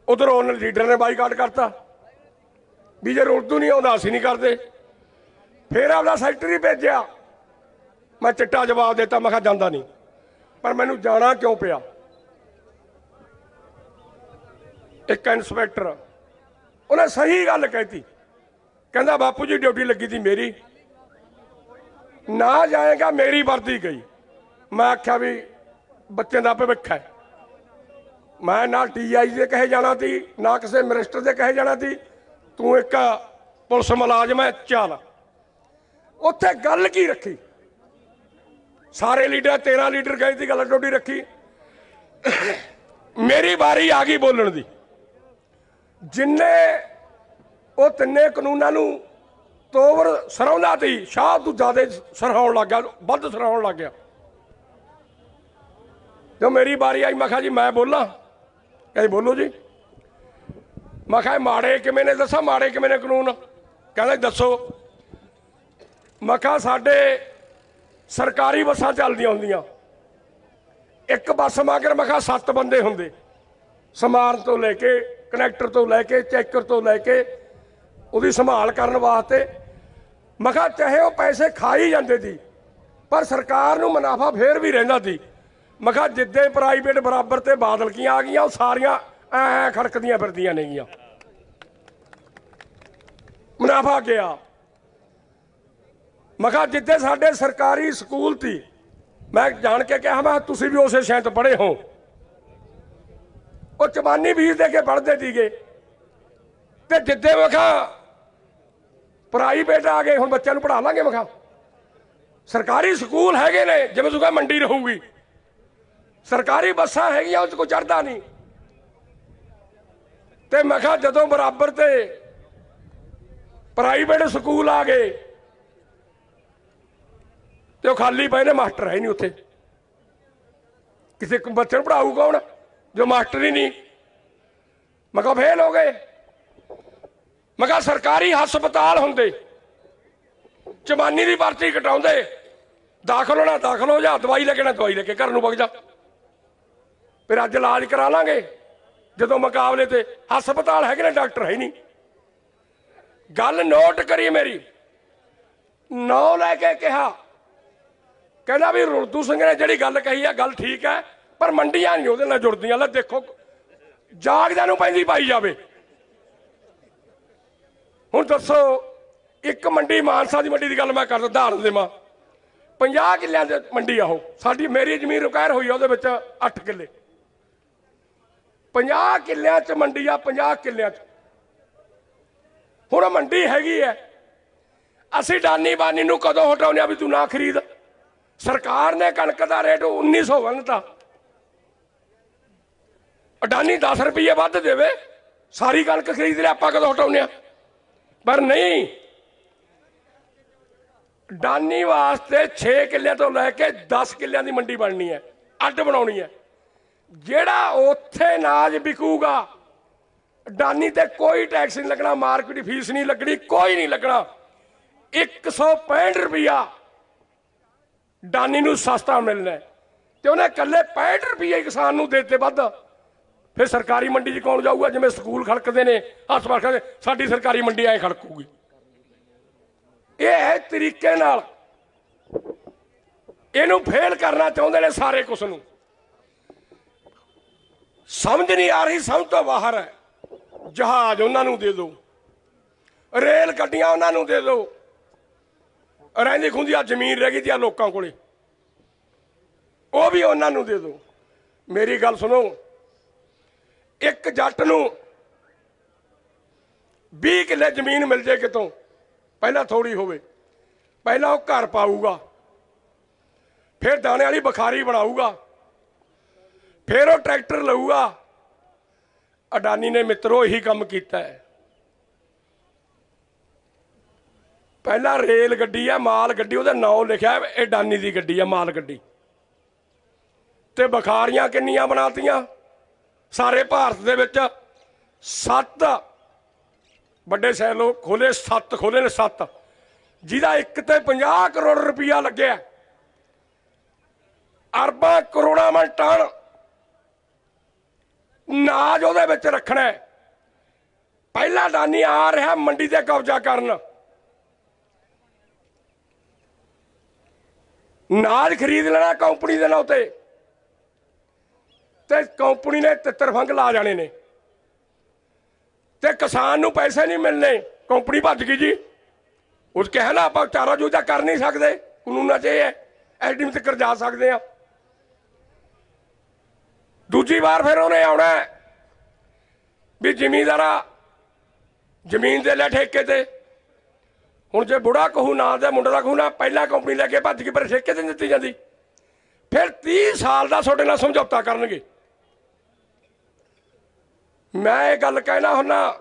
ਉਧਰ ਉਹਨਾਂ ਲੀਡਰ ਨੇ ਬਾਈਕਾਟ ਕਰਤਾ ਵੀ ਜੇ ਉਰਦੂ ਨਹੀਂ ਆਉਂਦਾ ਅਸੀਂ ਨਹੀਂ ਕਰਦੇ। ਫਿਰ ਆਪਦਾ ਸੈਕਟਰੀ ਭੇਜਿਆ, ਮੈਂ ਚਿੱਟਾ ਜਵਾਬ ਦਿੱਤਾ, ਮੈਂ ਕਿਹਾ ਜਾਂਦਾ ਨਹੀਂ। ਪਰ ਮੈਨੂੰ ਜਾਣਾ ਕਿਉਂ ਪਿਆ? ਇੱਕ ਇੰਸਪੈਕਟਰ ਉਹਨੇ ਸਹੀ ਗੱਲ ਕਹਿਤੀ, ਕਹਿੰਦਾ ਬਾਪੂ ਜੀ ਡਿਊਟੀ ਲੱਗੀ ਸੀ ਮੇਰੀ, ਨਾ ਜਾਏਗਾ ਮੇਰੀ ਵਰਦੀ ਗਈ। ਮੈਂ ਆਖਿਆ ਵੀ ਬੱਚੇ ਦਾ ਭਵਿੱਖ ਹੈ, ਮੈਂ ਨਾ TI ਦੇ ਕਹੇ ਜਾਣਾ ਸੀ ਨਾ ਕਿਸੇ ਮਿਨਿਸਟਰ ਦੇ ਕਹੇ ਜਾਣਾ ਸੀ, ਤੂੰ ਇੱਕ ਪੁਲਿਸ ਮੁਲਾਜ਼ਮ ਹੈ ਚੱਲ। ਉੱਥੇ ਗੱਲ ਕੀ ਰੱਖੀ? ਸਾਰੇ ਲੀਡਰ 13 ਲੀਡਰ ਗਏ ਸੀ, ਗੱਲ ਡੋਡੀ ਰੱਖੀ। ਮੇਰੀ ਵਾਰੀ ਆ ਗਈ ਬੋਲਣ ਦੀ। ਜਿੰਨੇ ਉਹ ਤਿੰਨੇ ਕਾਨੂੰਨਾਂ ਨੂੰ ਤੋਵਰ ਸਰਾਉਂਦਾ ਸੀ, ਸ਼ਾਹ ਤੂੰ ਜ਼ਿਆਦਾ ਸਰਾਉਣ ਲੱਗ ਗਿਆ, ਵੱਧ ਸਰਾਉਣ ਲੱਗ ਗਿਆ। ਜਦੋਂ ਮੇਰੀ ਵਾਰੀ ਆਈ ਮੈਂ ਕਿਹਾ ਜੀ ਮੈਂ ਬੋਲਾਂ? ਕਹਿੰਦੇ ਬੋਲੋ ਜੀ। ਮੈਂ ਕਿਹਾ ਮਾੜੇ ਕਿਵੇਂ ਨੇ, ਦੱਸਾਂ ਮਾੜੇ ਕਿਵੇਂ ਨੇ ਕਾਨੂੰਨ? ਕਹਿੰਦੇ ਦੱਸੋ। ਮੈਂ ਕਿਹਾ ਸਾਡੇ ਸਰਕਾਰੀ ਬੱਸਾਂ ਚੱਲਦੀਆਂ ਹੁੰਦੀਆਂ, ਇੱਕ ਬੱਸ ਮਗਰ ਮੈਂ ਕਿਹਾ 7 ਬੰਦੇ ਹੁੰਦੇ, ਸਮਾਨ ਤੋਂ ਲੈ ਕੇ, ਕਨੈਕਟਰ ਤੋਂ ਲੈ ਕੇ, ਚੈਕਰ ਤੋਂ ਲੈ ਕੇ, ਉਹਦੀ ਸੰਭਾਲ ਕਰਨ ਵਾਸਤੇ। ਮੈਂ ਕਿਹਾ ਚਾਹੇ ਉਹ ਪੈਸੇ ਖਾ ਹੀ ਜਾਂਦੇ ਸੀ ਪਰ ਸਰਕਾਰ ਨੂੰ ਮੁਨਾਫਾ ਫੇਰ ਵੀ ਰਹਿੰਦਾ ਸੀ। ਮੈਂ ਕਿਹਾ ਜਿੱਦੇ ਪ੍ਰਾਈਵੇਟ ਬਰਾਬਰ ਤੇ ਬਾਦਲਕੀਆਂ ਆ ਗਈਆਂ, ਉਹ ਸਾਰੀਆਂ ਐ ਖੜਕਦੀਆਂ ਫਿਰਦੀਆਂ ਨੇਗੀਆਂ, ਮੁਨਾਫਾ ਗਿਆ। ਮੈਂ ਕਿਹਾ ਜਿੱਦੇ ਸਾਡੇ ਸਰਕਾਰੀ ਸਕੂਲ ਸੀ, ਮੈਂ ਜਾਣ ਕੇ ਕਿਹਾ ਮੈਂ ਤੁਸੀਂ ਵੀ ਉਸੇ ਸ਼ਹਿਰ ਤੋਂ ਪੜ੍ਹੇ ਹੋ, ਉਹ ਚਮਾਨੀ ਫੀਸ ਦੇ ਕੇ ਪੜ੍ਹਦੇ ਸੀਗੇ, ਤੇ ਜਿੱਦੇ ਮੈਂ ਕਿਹਾ ਪ੍ਰਾਈਵੇਟ ਆ ਗਏ ਹੁਣ ਬੱਚਿਆਂ ਨੂੰ ਪੜ੍ਹਾ ਲਾਂਗੇ। ਮੈਂ ਕਿਹਾ ਸਰਕਾਰੀ ਸਕੂਲ ਹੈਗੇ ਨੇ, ਜਿਵੇਂ ਤੂੰ ਕਹਾਂ ਮੰਡੀ ਰਹੂਗੀ, ਸਰਕਾਰੀ ਬੱਸਾਂ ਹੈਗੀਆਂ, ਉਹ 'ਚ ਕੋਈ ਚੜ੍ਹਦਾ ਨਹੀਂ। ਤੇ ਮੈਂ ਕਿਹਾ ਜਦੋਂ ਬਰਾਬਰ ਤੇ ਪ੍ਰਾਈਵੇਟ ਸਕੂਲ ਆ ਗਏ ਤੇ ਉਹ ਖਾਲੀ ਪਏ ਨੇ, ਮਾਸਟਰ ਹੈ ਨਹੀਂ ਉੱਥੇ, ਕਿਸੇ ਬੱਚੇ ਨੂੰ ਪੜ੍ਹਾਊ ਕੌਣ ਜੋ ਮਾਸਟਰ ਹੀ ਨਹੀਂ? ਮੈਂ ਕਿਹਾ ਫੇਲ ਹੋ ਗਏ। ਮੈਂ ਕਿਹਾ ਸਰਕਾਰੀ ਹਸਪਤਾਲ ਹੁੰਦੇ, ਚਮਾਨੀ ਦੀ ਪਰਚੀ ਕਟਾਉਂਦੇ, ਦਾਖਲ ਹੋਣਾ ਦਾਖਲ ਹੋ ਜਾ, ਦਵਾਈ ਲੈ ਕੇ ਨਾ ਦਵਾਈ ਲੈ ਕੇ ਘਰ ਨੂੰ ਵਗ ਜਾ, ਫਿਰ ਅੱਜ ਇਲਾਜ ਕਰਾ ਲਾਂਗੇ। ਜਦੋਂ ਮੁਕਾਬਲੇ ਤੇ ਹਸਪਤਾਲ ਹੈਗੇ ਨੇ, ਡਾਕਟਰ ਹੈ ਨਹੀਂ। ਗੱਲ ਨੋਟ ਕਰੀ ਮੇਰੀ, ਨਾਂ ਲੈ ਕੇ ਕਿਹਾ, ਕਹਿੰਦਾ ਵੀ ਰੁਲਦੂ ਸਿੰਘ ਨੇ ਜਿਹੜੀ ਗੱਲ ਕਹੀ ਹੈ ਗੱਲ ਠੀਕ ਹੈ, ਪਰ ਮੰਡੀਆਂ ਨਹੀਂ ਉਹਦੇ ਨਾਲ ਜੁੜਦੀਆਂ। ਲੈ ਦੇਖੋ ਜਾਗਦਿਆਂ ਨੂੰ ਪੈਂਦੀ ਪਾਈ ਜਾਵੇ। ਹੁਣ ਦੱਸੋ, ਇੱਕ ਮੰਡੀ ਮਾਨਸਾ ਦੀ ਮੰਡੀ ਦੀ ਗੱਲ ਮੈਂ ਕਰਦਾ, ਉਦਾਹਰਨ ਦੇਵਾਂ, 50 ਕਿੱਲਿਆਂ ਦੀ ਮੰਡੀ ਆ ਉਹ ਸਾਡੀ, ਮੇਰੀ ਜ਼ਮੀਨ ਰਿਕਾਇਰ ਹੋਈ ਆ ਉਹਦੇ ਵਿੱਚ 8 ਕਿੱਲੇ, 50 ਕਿੱਲਿਆਂ 'ਚ ਮੰਡੀ ਆ, 50 ਕਿੱਲਿਆਂ 'ਚ। ਹੁਣ ਮੰਡੀ ਹੈਗੀ ਹੈ, ਅਸੀਂ ਡਾਨੀ ਬਾਨੀ ਨੂੰ ਕਦੋਂ ਹਟਾਉਂਦੇ ਆ ਵੀ ਤੂੰ ਨਾ ਖਰੀਦ? ਸਰਕਾਰ ਨੇ ਕਣਕ ਦਾ ਰੇਟ 1900 ਬੰਨਤਾ, ਅਡਾਨੀ 10 ਰੁਪਏ ਵੱਧ ਦੇਵੇ, ਸਾਰੀ ਕਣਕ ਖਰੀਦ ਲਿਆ, ਆਪਾਂ ਕਦੋਂ ਹਟਾਉਂਦੇ ਆ? ਪਰ ਨਹੀਂ, ਡਾਨੀ ਵਾਸਤੇ 6 ਕਿੱਲਿਆਂ ਤੋਂ ਲੈ ਕੇ 10 ਕਿੱਲਿਆਂ ਦੀ ਮੰਡੀ ਬਣਨੀ ਹੈ, ਅੱਡ ਬਣਾਉਣੀ ਹੈ। ਜਿਹੜਾ ਉੱਥੇ ਅਨਾਜ ਵਿਕੂਗਾ, ਡਾਨੀ ਤੇ ਕੋਈ ਟੈਕਸ ਨਹੀਂ ਲੱਗਣਾ, ਮਾਰਕੀਟ ਫੀਸ ਨਹੀਂ ਲੱਗਣੀ, ਕੋਈ ਨਹੀਂ ਲੱਗਣਾ। 165 ਰੁਪਇਆ ਡਾਨੀ ਨੂੰ ਸਸਤਾ ਮਿਲਣਾ, ਤੇ ਉਹਨੇ ਇਕੱਲੇ 65 ਰੁਪਏ ਕਿਸਾਨ ਨੂੰ ਦੇਤੇ ਵੱਧ। ਫਿਰ ਸਰਕਾਰੀ ਮੰਡੀ 'ਚ ਕੌਣ ਜਾਊਗਾ? ਜਿਵੇਂ ਸਕੂਲ ਖੜਕਦੇ ਨੇ, ਹਸਪਤਾਲ ਖੜਕਦੇ, ਸਾਡੀ ਸਰਕਾਰੀ ਮੰਡੀ ਐ ਖੜਕੂਗੀ। ਇਹ ਹੈ ਤਰੀਕੇ ਨਾਲ, ਇਹਨੂੰ ਫੇਲ ਕਰਨਾ ਚਾਹੁੰਦੇ ਨੇ ਸਾਰੇ ਕੁਛ ਨੂੰ। ਸਮਝ ਨਹੀਂ ਆ ਰਹੀ, ਸਮਝ ਤੋਂ ਬਾਹਰ ਹੈ। ਜਹਾਜ਼ ਉਹਨਾਂ ਨੂੰ ਦੇ ਦਿਓ, ਰੇਲ ਗੱਡੀਆਂ ਉਹਨਾਂ ਨੂੰ ਦੇ ਦਿਓ, ਰਹਿੰਦੀ ਖੁੰਦੀ ਆ ਜ਼ਮੀਨ ਰਹਿ ਗਈ ਤੀ ਆ ਲੋਕਾਂ ਕੋਲੇ, ਉਹ ਵੀ ਉਹਨਾਂ ਨੂੰ ਦੇ ਦਿਓ। ਮੇਰੀ ਗੱਲ ਸੁਣੋ, ਇੱਕ ਜੱਟ ਨੂੰ 20 ਕਿੱਲੇ ਜ਼ਮੀਨ ਮਿਲ ਜੇ ਕਿਤੋਂ, ਪਹਿਲਾਂ ਥੋੜੀ ਹੋਵੇ, ਪਹਿਲਾਂ ਉਹ ਘਰ ਪਾਊਗਾ, ਫਿਰ ਦਾਣੇ ਵਾਲੀ ਬੁਖਾਰੀ ਬਣਾਊਗਾ, ਫਿਰ ਉਹ ਟਰੈਕਟਰ ਲਊਗਾ। ਅਡਾਨੀ ਨੇ ਮਿੱਤਰੋ ਇਹੀ ਕੰਮ ਕੀਤਾ ਹੈ। ਪਹਿਲਾਂ ਰੇਲ ਗੱਡੀ ਹੈ, ਮਾਲ ਗੱਡੀ, ਉਹਦਾ ਨਾਂ ਲਿਖਿਆ ਇਹ ਅਡਾਨੀ ਦੀ ਗੱਡੀ ਹੈ, ਮਾਲ ਗੱਡੀ, ਤੇ ਬੁਖਾਰੀਆਂ ਕਿੰਨੀਆਂ ਬਣਾਤੀਆਂ ਸਾਰੇ ਭਾਰਤ ਦੇ ਵਿੱਚ? 7 ਵੱਡੇ ਸੈਲੋ ਖੋਲੇ, 7 ਖੋਲੇ ਨੇ, 7, ਜਿਹਦਾ ਇੱਕ ਤੇ 50 ਕਰੋੜ ਰੁਪਇਆ ਲੱਗਿਆ, ਅਰਬਾਂ ਕਰੋੜਾਂ ਮਣ ਟਨ ਨਾਜ ਉਹਦੇ ਵਿੱਚ ਰੱਖਣਾ ਹੈ। ਪਹਿਲਾ ਅਡਾਨੀ ਆ ਰਿਹਾ ਮੰਡੀ ਤੇ ਕਬਜ਼ਾ ਕਰਨ, ਨਾਜ ਖਰੀਦ ਲੈਣਾ ਕੰਪਨੀ ਦੇ ਨਾਂ ਤੇ ਕੰਪਨੀ ਨੇ ਤਿੱਤਰ ਫੰਗ ਲਾ ਜਾਣੇ ਨੇ ਤੇ ਕਿਸਾਨ ਨੂੰ ਪੈਸੇ ਨਹੀਂ ਮਿਲਣੇ। ਕੰਪਨੀ ਭੱਜ ਗਈ ਜੀ, ਉਸ ਕਿਹਾ ਨਾ ਆਪਾਂ ਚਾਰਾ ਜੂਝਾ ਕਰ ਨਹੀਂ ਸਕਦੇ, ਕਾਨੂੰਨਾਂ 'ਚ ਇਹ ਹੈ ਐਸਡੀਐਮ ਤੱਕ ਜਾ ਸਕਦੇ ਆ। ਦੂਜੀ ਵਾਰ ਫਿਰ ਉਹਨੇ ਆਉਣਾ ਵੀ ਜ਼ਿਮੀਂਦਾਰਾ ਜ਼ਮੀਨ ਦੇ ਲੈ ਠੇਕੇ ਤੇ। ਹੁਣ ਜੇ ਬੁੜਾ ਕਹੂ ਨਾ ਤੇ ਮੁੰਡਾ ਦਾ ਕਹੂ ਨਾ, ਪਹਿਲਾਂ ਕੰਪਨੀ ਲੈ ਕੇ ਭੱਜ ਕੇ ਪਰ ਠੇਕੇ ਤੇ ਨਹੀਂ ਦਿੱਤੀ ਜਾਂਦੀ, ਫਿਰ 30 ਸਾਲ ਦਾ ਤੁਹਾਡੇ ਨਾਲ ਸਮਝੌਤਾ ਕਰਨਗੇ। ਮੈਂ ਇਹ ਗੱਲ ਕਹਿਣਾ ਹੁੰਦਾ,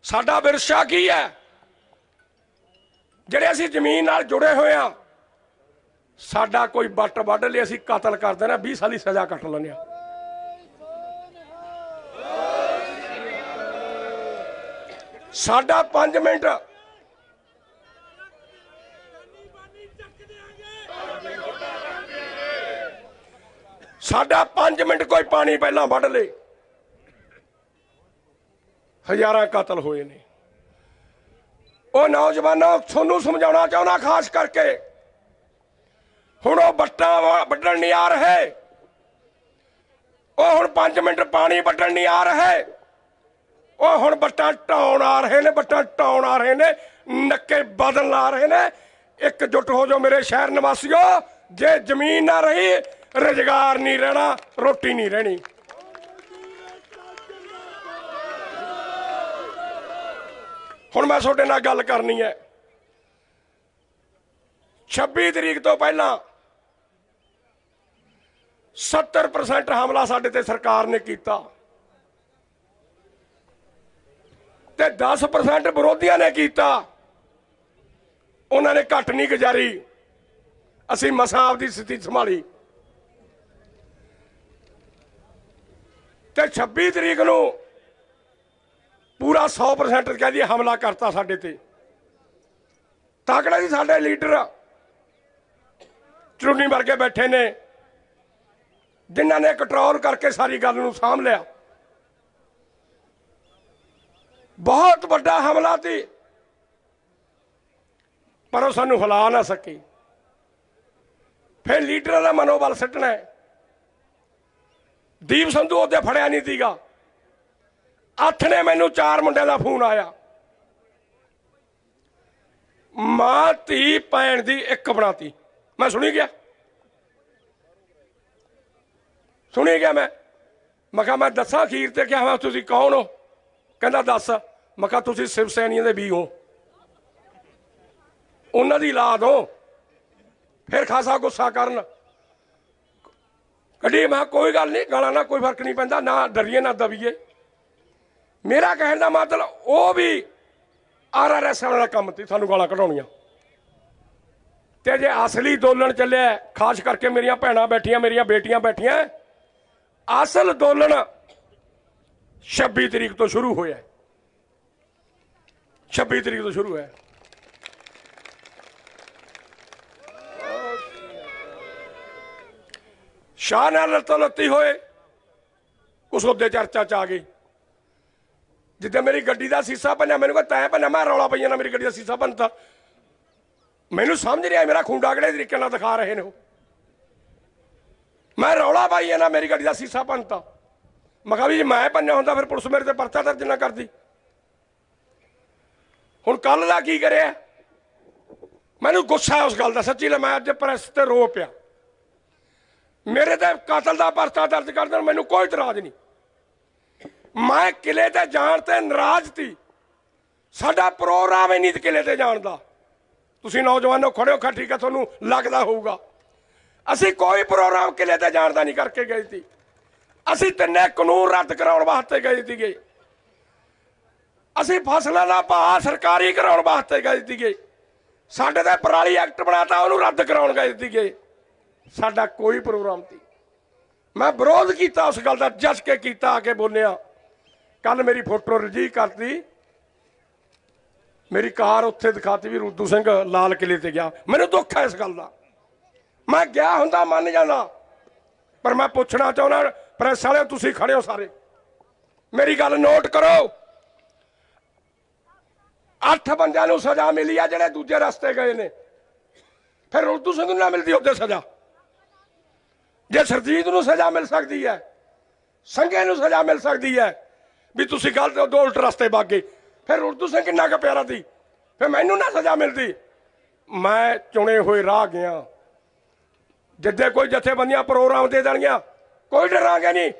ਸਾਡਾ ਵਿਰਸਾ ਕੀ ਹੈ? ਜਿਹੜੇ ਅਸੀਂ ਜ਼ਮੀਨ ਨਾਲ ਜੁੜੇ ਹੋਏ ਆ, ਸਾਡਾ ਕੋਈ ਵੱਟ ਵੱਢ ਲਈ ਅਸੀਂ ਕਤਲ ਕਰ ਦੇਣਾ, 20 ਸਾਲ ਦੀ ਸਜ਼ਾ ਕੱਟ ਲੈਂਦੇ ਆ। ਸਾਡਾ 5 ਮਿੰਟ ਕੋਈ ਪਾਣੀ ਪਹਿਲਾਂ ਵੱਢ ਲੇ, ਹਜ਼ਾਰਾਂ ਕਤਲ ਹੋਏ ਨੇ। ਉਹ ਨੌਜਵਾਨੋਂ ਤੁਹਾਨੂੰ ਸਮਝਾਉਣਾ ਚਾਹੁੰਦਾ, ਖਾਸ ਕਰਕੇ ਹੁਣ ਉਹ ਵੱਟਾਂ ਵੱਢਣ ਨਹੀਂ ਆ ਰਹੇ, ਉਹ ਹੁਣ 5 ਮਿੰਟ ਪਾਣੀ ਵੱਢਣ ਨਹੀਂ ਆ ਰਹੇ, ਉਹ ਹੁਣ ਵੱਟਾਂ ਢਾਉਣ ਆ ਰਹੇ ਨੇ, ਵੱਟਾਂ ਢਾਉਣ ਆ ਰਹੇ ਨੇ, ਨੱਕੇ ਬਦਲਣ ਆ ਰਹੇ ਨੇ। ਇਕਜੁੱਟ ਹੋ ਜਾਓ ਮੇਰੇ ਸ਼ਹਿਰ ਨਿਵਾਸੀਓ, ਜੇ ਜ਼ਮੀਨ ਨਾ ਰਹੀ ਰੁਜ਼ਗਾਰ ਨਹੀਂ ਰਹਿਣਾ, ਰੋਟੀ ਨਹੀਂ ਰਹਿਣੀ। ਹੁਣ ਮੈਂ ਤੁਹਾਡੇ ਨਾਲ ਗੱਲ ਕਰਨੀ ਹੈ। 26 ਤਰੀਕ ਤੋਂ ਪਹਿਲਾਂ 70% ਹਮਲਾ ਸਾਡੇ ਤੇ ਸਰਕਾਰ ਨੇ ਕੀਤਾ ਤੇ 10% ਵਿਰੋਧੀਆਂ ਨੇ ਕੀਤਾ। ਉਹਨਾਂ ਨੇ ਘੱਟ ਨਹੀਂ ਗੁਜ਼ਾਰੀ, ਅਸੀਂ ਮਸਾਂ ਆਪਦੀ ਸਥਿਤੀ ਸੰਭਾਲੀ ਤੇ 26 ਤਰੀਕ ਨੂੰ ਪੂਰਾ 100% ਕਹਿ ਦਈਏ ਹਮਲਾ ਕਰਤਾ ਸਾਡੇ ਤੇ। ਤਾਕੜੇ ਸੀ ਸਾਡੇ ਲੀਡਰ ਚੁੰਨੀ ਵਰਗੇ ਬੈਠੇ ਨੇ, ਜਿਨ੍ਹਾਂ ਨੇ ਕੰਟਰੋਲ ਕਰਕੇ ਸਾਰੀ ਗੱਲ ਨੂੰ ਸਾਂਭ ਲਿਆ। ਬਹੁਤ ਵੱਡਾ ਹਮਲਾ ਸੀ, ਪਰ ਉਹ ਸਾਨੂੰ ਹਿਲਾ ਨਾ ਸਕੀ। ਫਿਰ ਲੀਡਰਾਂ ਦਾ ਮਨੋਬਲ ਸਿੱਟਣਾ ਹੈ। ਦੀਪ ਸੰਧੂ ਉਹਦੇ ਫੜਿਆ ਨਹੀਂ ਸੀਗਾ, ਆਥਣੇ ਮੈਨੂੰ 4 ਮੁੰਡਿਆਂ ਦਾ ਫੋਨ ਆਇਆ, ਮਾਂ ਧੀ ਭੈਣ ਦੀ ਇੱਕ ਬਣਾਤੀ। ਮੈਂ ਸੁਣੀ ਗਿਆ ਮੈਂ ਕਿਹਾ ਮੈਂ ਦੱਸਾਂ ਅਖੀਰ ਤੇ ਕਿਹਾ ਤੁਸੀਂ ਕੌਣ ਹੋ? ਕਹਿੰਦਾ ਦੱਸ। ਮੈਂ ਕਿਹਾ ਤੁਸੀਂ ਸ਼ਿਵ ਸੈਨੀਆਂ ਦੇ ਵੀ ਹੋ, ਉਹਨਾਂ ਦੀ ਔਲਾਦ ਹੋ। ਫਿਰ ਖਾਸਾ ਗੁੱਸਾ ਕਰਨ ਕੱਢੀ। ਮੈਂ ਕੋਈ ਗੱਲ ਨਹੀਂ, ਗਾਲਾਂ ਨਾਲ ਕੋਈ ਫਰਕ ਨਹੀਂ ਪੈਂਦਾ, ਨਾ ਡਰੀਏ ਨਾ ਦਬੀਏ। ਮੇਰਾ ਕਹਿਣ ਦਾ ਮਤਲਬ ਉਹ ਵੀ RRS ਵਾਲਾ ਕੰਮ ਸੀ, ਸਾਨੂੰ ਗਾਲਾਂ ਕਢਾਉਣੀਆਂ। ਤੇ ਜੇ ਅਸਲੀ ਅੰਦੋਲਨ ਚੱਲਿਆ, ਖਾਸ ਕਰਕੇ ਮੇਰੀਆਂ ਭੈਣਾਂ ਬੈਠੀਆਂ, ਮੇਰੀਆਂ ਬੇਟੀਆਂ ਬੈਠੀਆਂ, ਅਸਲ ਅੰਦੋਲਨ 26 ਤਰੀਕ ਤੋਂ ਸ਼ੁਰੂ ਹੋਇਆ। 26 ਤਰੀਕ ਤੋਂ ਸ਼ੁਰੂ ਹੈ। ਸ਼ਾਹ ਨਾਲ ਲੱਤੋਂ ਲੱਤੀ ਹੋਏ ਉਸ ਉਹਦੇ ਚਰਚਾ ਚ ਆ ਗਈ। ਜਿੱਦਾਂ ਮੇਰੀ ਗੱਡੀ ਦਾ ਸੀਸਾ ਭੰਨਿਆ, ਮੈਨੂੰ ਕਹਿੰਦਾ ਤੈਂ ਭੰਨਿਆ, ਮੈਂ ਰੌਲਾ ਪਈ ਜਾਂਦਾ ਮੇਰੀ ਗੱਡੀ ਦਾ ਸੀਸਾ ਭੰਨਤਾ। ਮੈਨੂੰ ਸਮਝ ਨਹੀਂ ਆਇਆ ਮੇਰਾ ਖੁੰਡਾ ਕਿਹੜੇ ਤਰੀਕੇ ਨਾਲ ਦਿਖਾ ਰਹੇ ਨੇ ਉਹ। ਮੈਂ ਰੌਲਾ ਪਾਈ ਜਾਂਦਾ ਮੇਰੀ ਗੱਡੀ ਦਾ ਸੀਸਾ ਭੰਨਤਾ। ਮੈਂ ਕਿਹਾ ਵੀ ਜੇ ਮੈਂ ਭੰਨਿਆ ਹੁੰਦਾ ਫਿਰ ਪੁਲਿਸ ਮੇਰੇ ਤੇ ਪਰਚਾ ਦਰਜ ਨਾ ਕਰਦੀ। ਹੁਣ ਕੱਲ ਦਾ ਕੀ ਕਰਿਆ? ਮੈਨੂੰ ਗੁੱਸਾ ਉਸ ਗੱਲ ਦਾ ਸੱਚੀ। ਲੈ ਮੈਂ ਅੱਜ ਪ੍ਰੈਸ ਤੇ ਰੋ ਪਿਆ। ਮੇਰੇ ਤੇ ਕਤਲ ਦਾ ਪਰਚਾ ਦਰਜ ਕਰ ਦੇਣ, ਮੈਨੂੰ ਕੋਈ ਇਤਰਾਜ਼ ਨਹੀਂ। ਮੈਂ ਕਿਲੇ ਤੇ ਜਾਣ ਤੇ ਨਾਰਾਜ਼ ਸੀ। ਸਾਡਾ ਪ੍ਰੋਗਰਾਮ ਹੀ ਨਹੀਂ ਕਿਲੇ ਤੇ ਜਾਣ ਦਾ। ਤੁਸੀਂ ਨੌਜਵਾਨੋ ਖੜੇ ਹੋ, ਠੀਕ ਹੈ, ਤੁਹਾਨੂੰ ਲੱਗਦਾ ਹੋਊਗਾ ਅਸੀਂ ਕੋਈ ਪ੍ਰੋਗਰਾਮ ਕਿਲੇ ਤੇ ਜਾਣ ਦਾ ਨਹੀਂ ਕਰਕੇ ਗਏ ਸੀ। ਅਸੀਂ 3 ਕਾਨੂੰਨ ਰੱਦ ਕਰਾਉਣ ਵਾਸਤੇ ਗਏ ਸੀਗੇ। ਅਸੀਂ ਫਸਲਾਂ ਦਾ ਭਾਅ ਸਰਕਾਰੀ ਕਰਾਉਣ ਵਾਸਤੇ ਗਏ ਸੀਗੇ। ਸਾਡੇ ਤੇ ਪਰਾਲੀ ਐਕਟ ਬਣਾਤਾ, ਉਹਨੂੰ ਰੱਦ ਕਰਾਉਣ ਗਏ ਸੀਗੇ। ਸਾਡਾ ਕੋਈ ਪ੍ਰੋਗਰਾਮ ਸੀ। ਮੈਂ ਵਿਰੋਧ ਕੀਤਾ ਉਸ ਗੱਲ ਦਾ, ਜੱਜ ਕੇ ਕੀਤਾ, ਆ ਕੇ ਬੋਲਿਆ। ਕੱਲ ਮੇਰੀ ਫੋਟੋ ਰਜੀ ਕਰਤੀ, ਮੇਰੀ ਕਾਰ ਉੱਥੇ ਦਿਖਾਤੀ ਵੀ ਰੂਦੂ ਸਿੰਘ ਲਾਲ ਕਿਲੇ ਤੇ ਗਿਆ। ਮੈਨੂੰ ਦੁੱਖ ਹੈ ਇਸ ਗੱਲ ਦਾ। ਮੈਂ ਗਿਆ ਹੁੰਦਾ ਮੰਨ ਜਾਂਦਾ, ਪਰ ਮੈਂ ਪੁੱਛਣਾ ਚਾਹੁੰਦਾ ਪ੍ਰੈਸ ਵਾਲਿਓ, ਤੁਸੀਂ ਖੜੇ ਹੋ ਸਾਰੇ, मेरी गल नोट करो, 8 बंदियां नूं सजा मिली है जिहड़े दूजे रस्ते गए ने, फिर उर्दू सिंह नूं ना मिलदी उहदे सजा? जे सरजीत नूं सजा मिल सकती है, संघे नूं सजा मिल सकती है भी तुसीं गलत दो उल्ट रस्ते वग गए, फिर उर्दू सिंह किन्ना क प्यारा सी, फिर मैनूं ना सजा मिलती? मैं चुने हुए राह गया, जिद्दे कोई जथेबंदियां प्रोग्राम दे देणगियां कोई डरांगे नहीं,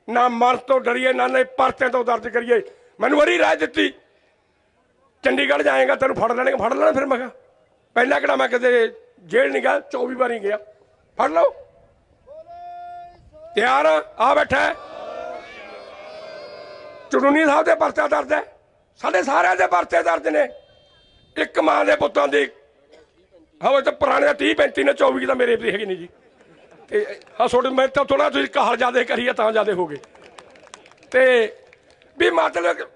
ना मर तो डरिए ना परते तो दर्ज करिए। मैनूं वरी राय दित्ती चंडीगढ़ जाएगा तेन फड़ लेने, फड़ लेना। फिर मैं पहला किहड़ा मैं किते जेल नहीं गया, 24 बारी गया, फड़ लो। तैयार आ बैठा है चुड़ूनी साहब के परचा दर्ज है, साढ़े सारे के परचे दर्ज ने, एक मां के पुत्तों की हवे तो पुराने 30-35 ने, 24 तो मेरे भी है नहीं जी। तो मैं तो थोड़ा तुम कहल ज्यादा करिए तो ज्यादा हो गए, तो भी मतलब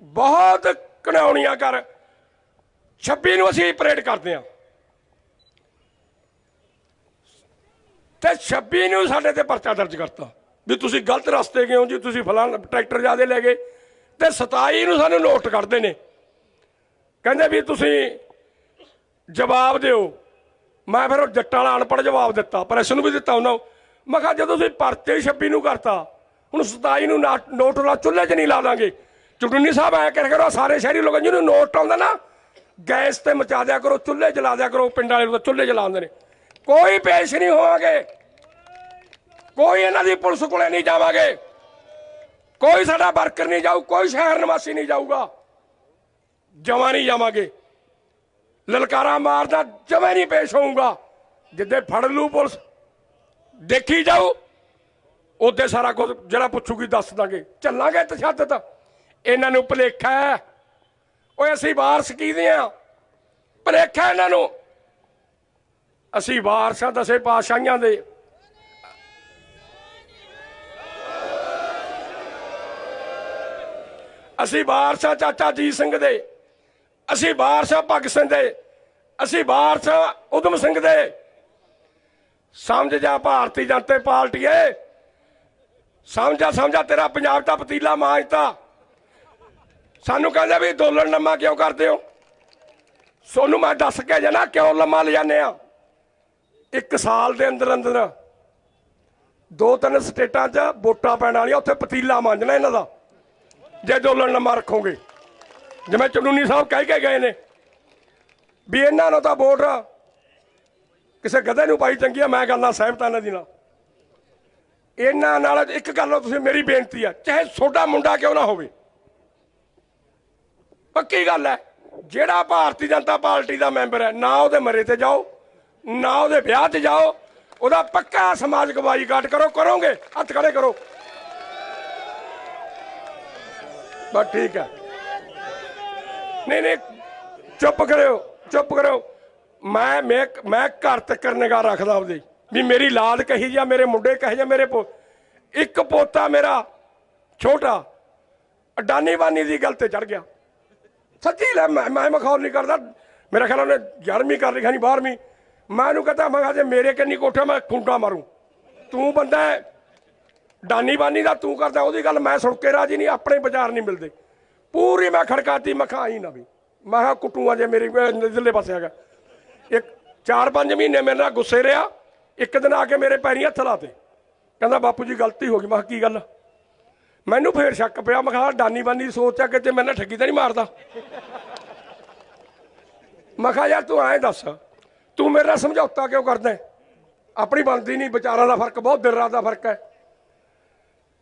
बहुत घिनौनियां कर 26 नूं असीं परेड करते हैं, तो 26 नूं साडे ते परचा दर्ज करता भी तुसीं गलत रस्ते गए हो जी, तुसीं फलाना ट्रैक्टर ज्यादा ले गए, तो 27 नूं सानूं नोट करते हैं, कहंदे भी तुसीं जवाब दिओ। मैं फिर जट्टां वाला अनपढ़ जवाब दिता, प्रैस नूं भी दिता उन्होंने। मैं कहा जो तुसीं परचे 26 नूं करता, हुण 27 नूं नोट ला चुੱਲ੍ਹੇ 'ਚ नहीं ला देंगे। चुड़ूनी साहब ऐ कर करो, सारे शहरी लोग जिन्होंने नोट आउंदा ना गैस ते मचा दिया करो, चुੱਲ੍ਹੇ 'ਚ ला दिया करो, पिंड वाले चुੱਲ੍ਹੇ 'ਚ लाउंदे ने, कोई पेश नहीं होवांगे, कोई इन्हां दी पुलिस कोले नहीं जावांगे, कोई साडा वर्कर नहीं जाऊ, कोई शहर निवासी नहीं जाऊगा, जमा नहीं जावांगे, ललकारा मारदा जमा नहीं पेश होऊंगा। जिद्दे फड़ लू पुलिस देखी जाऊ, उदे सारा कुछ जरा पुछूगी दस देंगे, चलांगे तशद्दद। इन्हां नूं भुलेखा है, ओए असीं वारस किहदे आ? भुलेखा इन्हां नूं, असीं वारस आ 10 पातशाहियां दे। असीं वारस आ चाचा अजीत सिंह दे, असीं वारस आ भगत सिंह दे, असीं वारस आ उधम सिंह दे। समझ जा भारती जनता पार्टी है, समझा समझा तेरा पंजाब का पतीला मांजता। सानू कहते भी दोलन लम्मा क्यों करते हो? सोनू मैं दस के जाना क्यों लम्मा ले जाने। 1 साल के अंदर अंदर 2-3 स्टेटा च वोटां पैण वालियां, उत्थे पतीला मांजना इन्हां दा जे दोलन लम्मा रखोगे। जिवें चुड़ूनी साहब कह के गए ने भी इन्हां नूं तां वोट किसी गधे नूं पाई चंगी है, मैं गल नाल सहमत इन्हां दी नाल। इन्हां नाल एक गल तुसीं मेरी बेनती है, चाहे सोडा मुंडा क्यों ना होवे, पक्की गल है, जिहड़ा भारती जनता पार्टी का मैंबर है ना उहदे मरे ते जाओ ना उहदे ब्याह ते जाओ, उहदा पक्का समाजिक बाईकाट करो। करोगे हथ खड़े करो, बस ठीक है। नहीं नहीं चुप करो, चुप करो। मैं घर तक निगाह रखदा आपदी भी मेरी लाद कही जा, मेरे मुंडे कहे जा, मेरे एक पोता मेरा छोटा अडानी बानी की गल ते चढ़ गया। सच्ची लै मैं मखौल नहीं करता, मेरा ख्याल उन्हें 11वीं कर लिखा नहीं 12वीं। मैं उन्होंने कहता मैं जे मेरे कन्नी कोठा मैं खूंटा मारूं, तू बंदा है डानी बानी का तू करता, वो गल मैं सुन के राजी नहीं, अपने विचार नहीं मिलते। पूरी मैं खड़काती, मैं आई ना भी मैं कुटूआ जे मेरी इधरले पासे है। एक 4-5 महीने मेरे नाल गुस्से रहा, एक दिन आके मेरे पैरी हथ लाते, कहता बापू जी गलती हो गई। मैं की गल? मैनू फिर शक पिया, मैं कहा डानी बानी सोच है कि मेरे ठगी तो नहीं मारता। मैं कहा यार तू ऐ दस तू मेरा समझौता क्यों करदा है? अपनी बनती नहीं, विचारों का फर्क बहुत, दिन रात का फर्क है।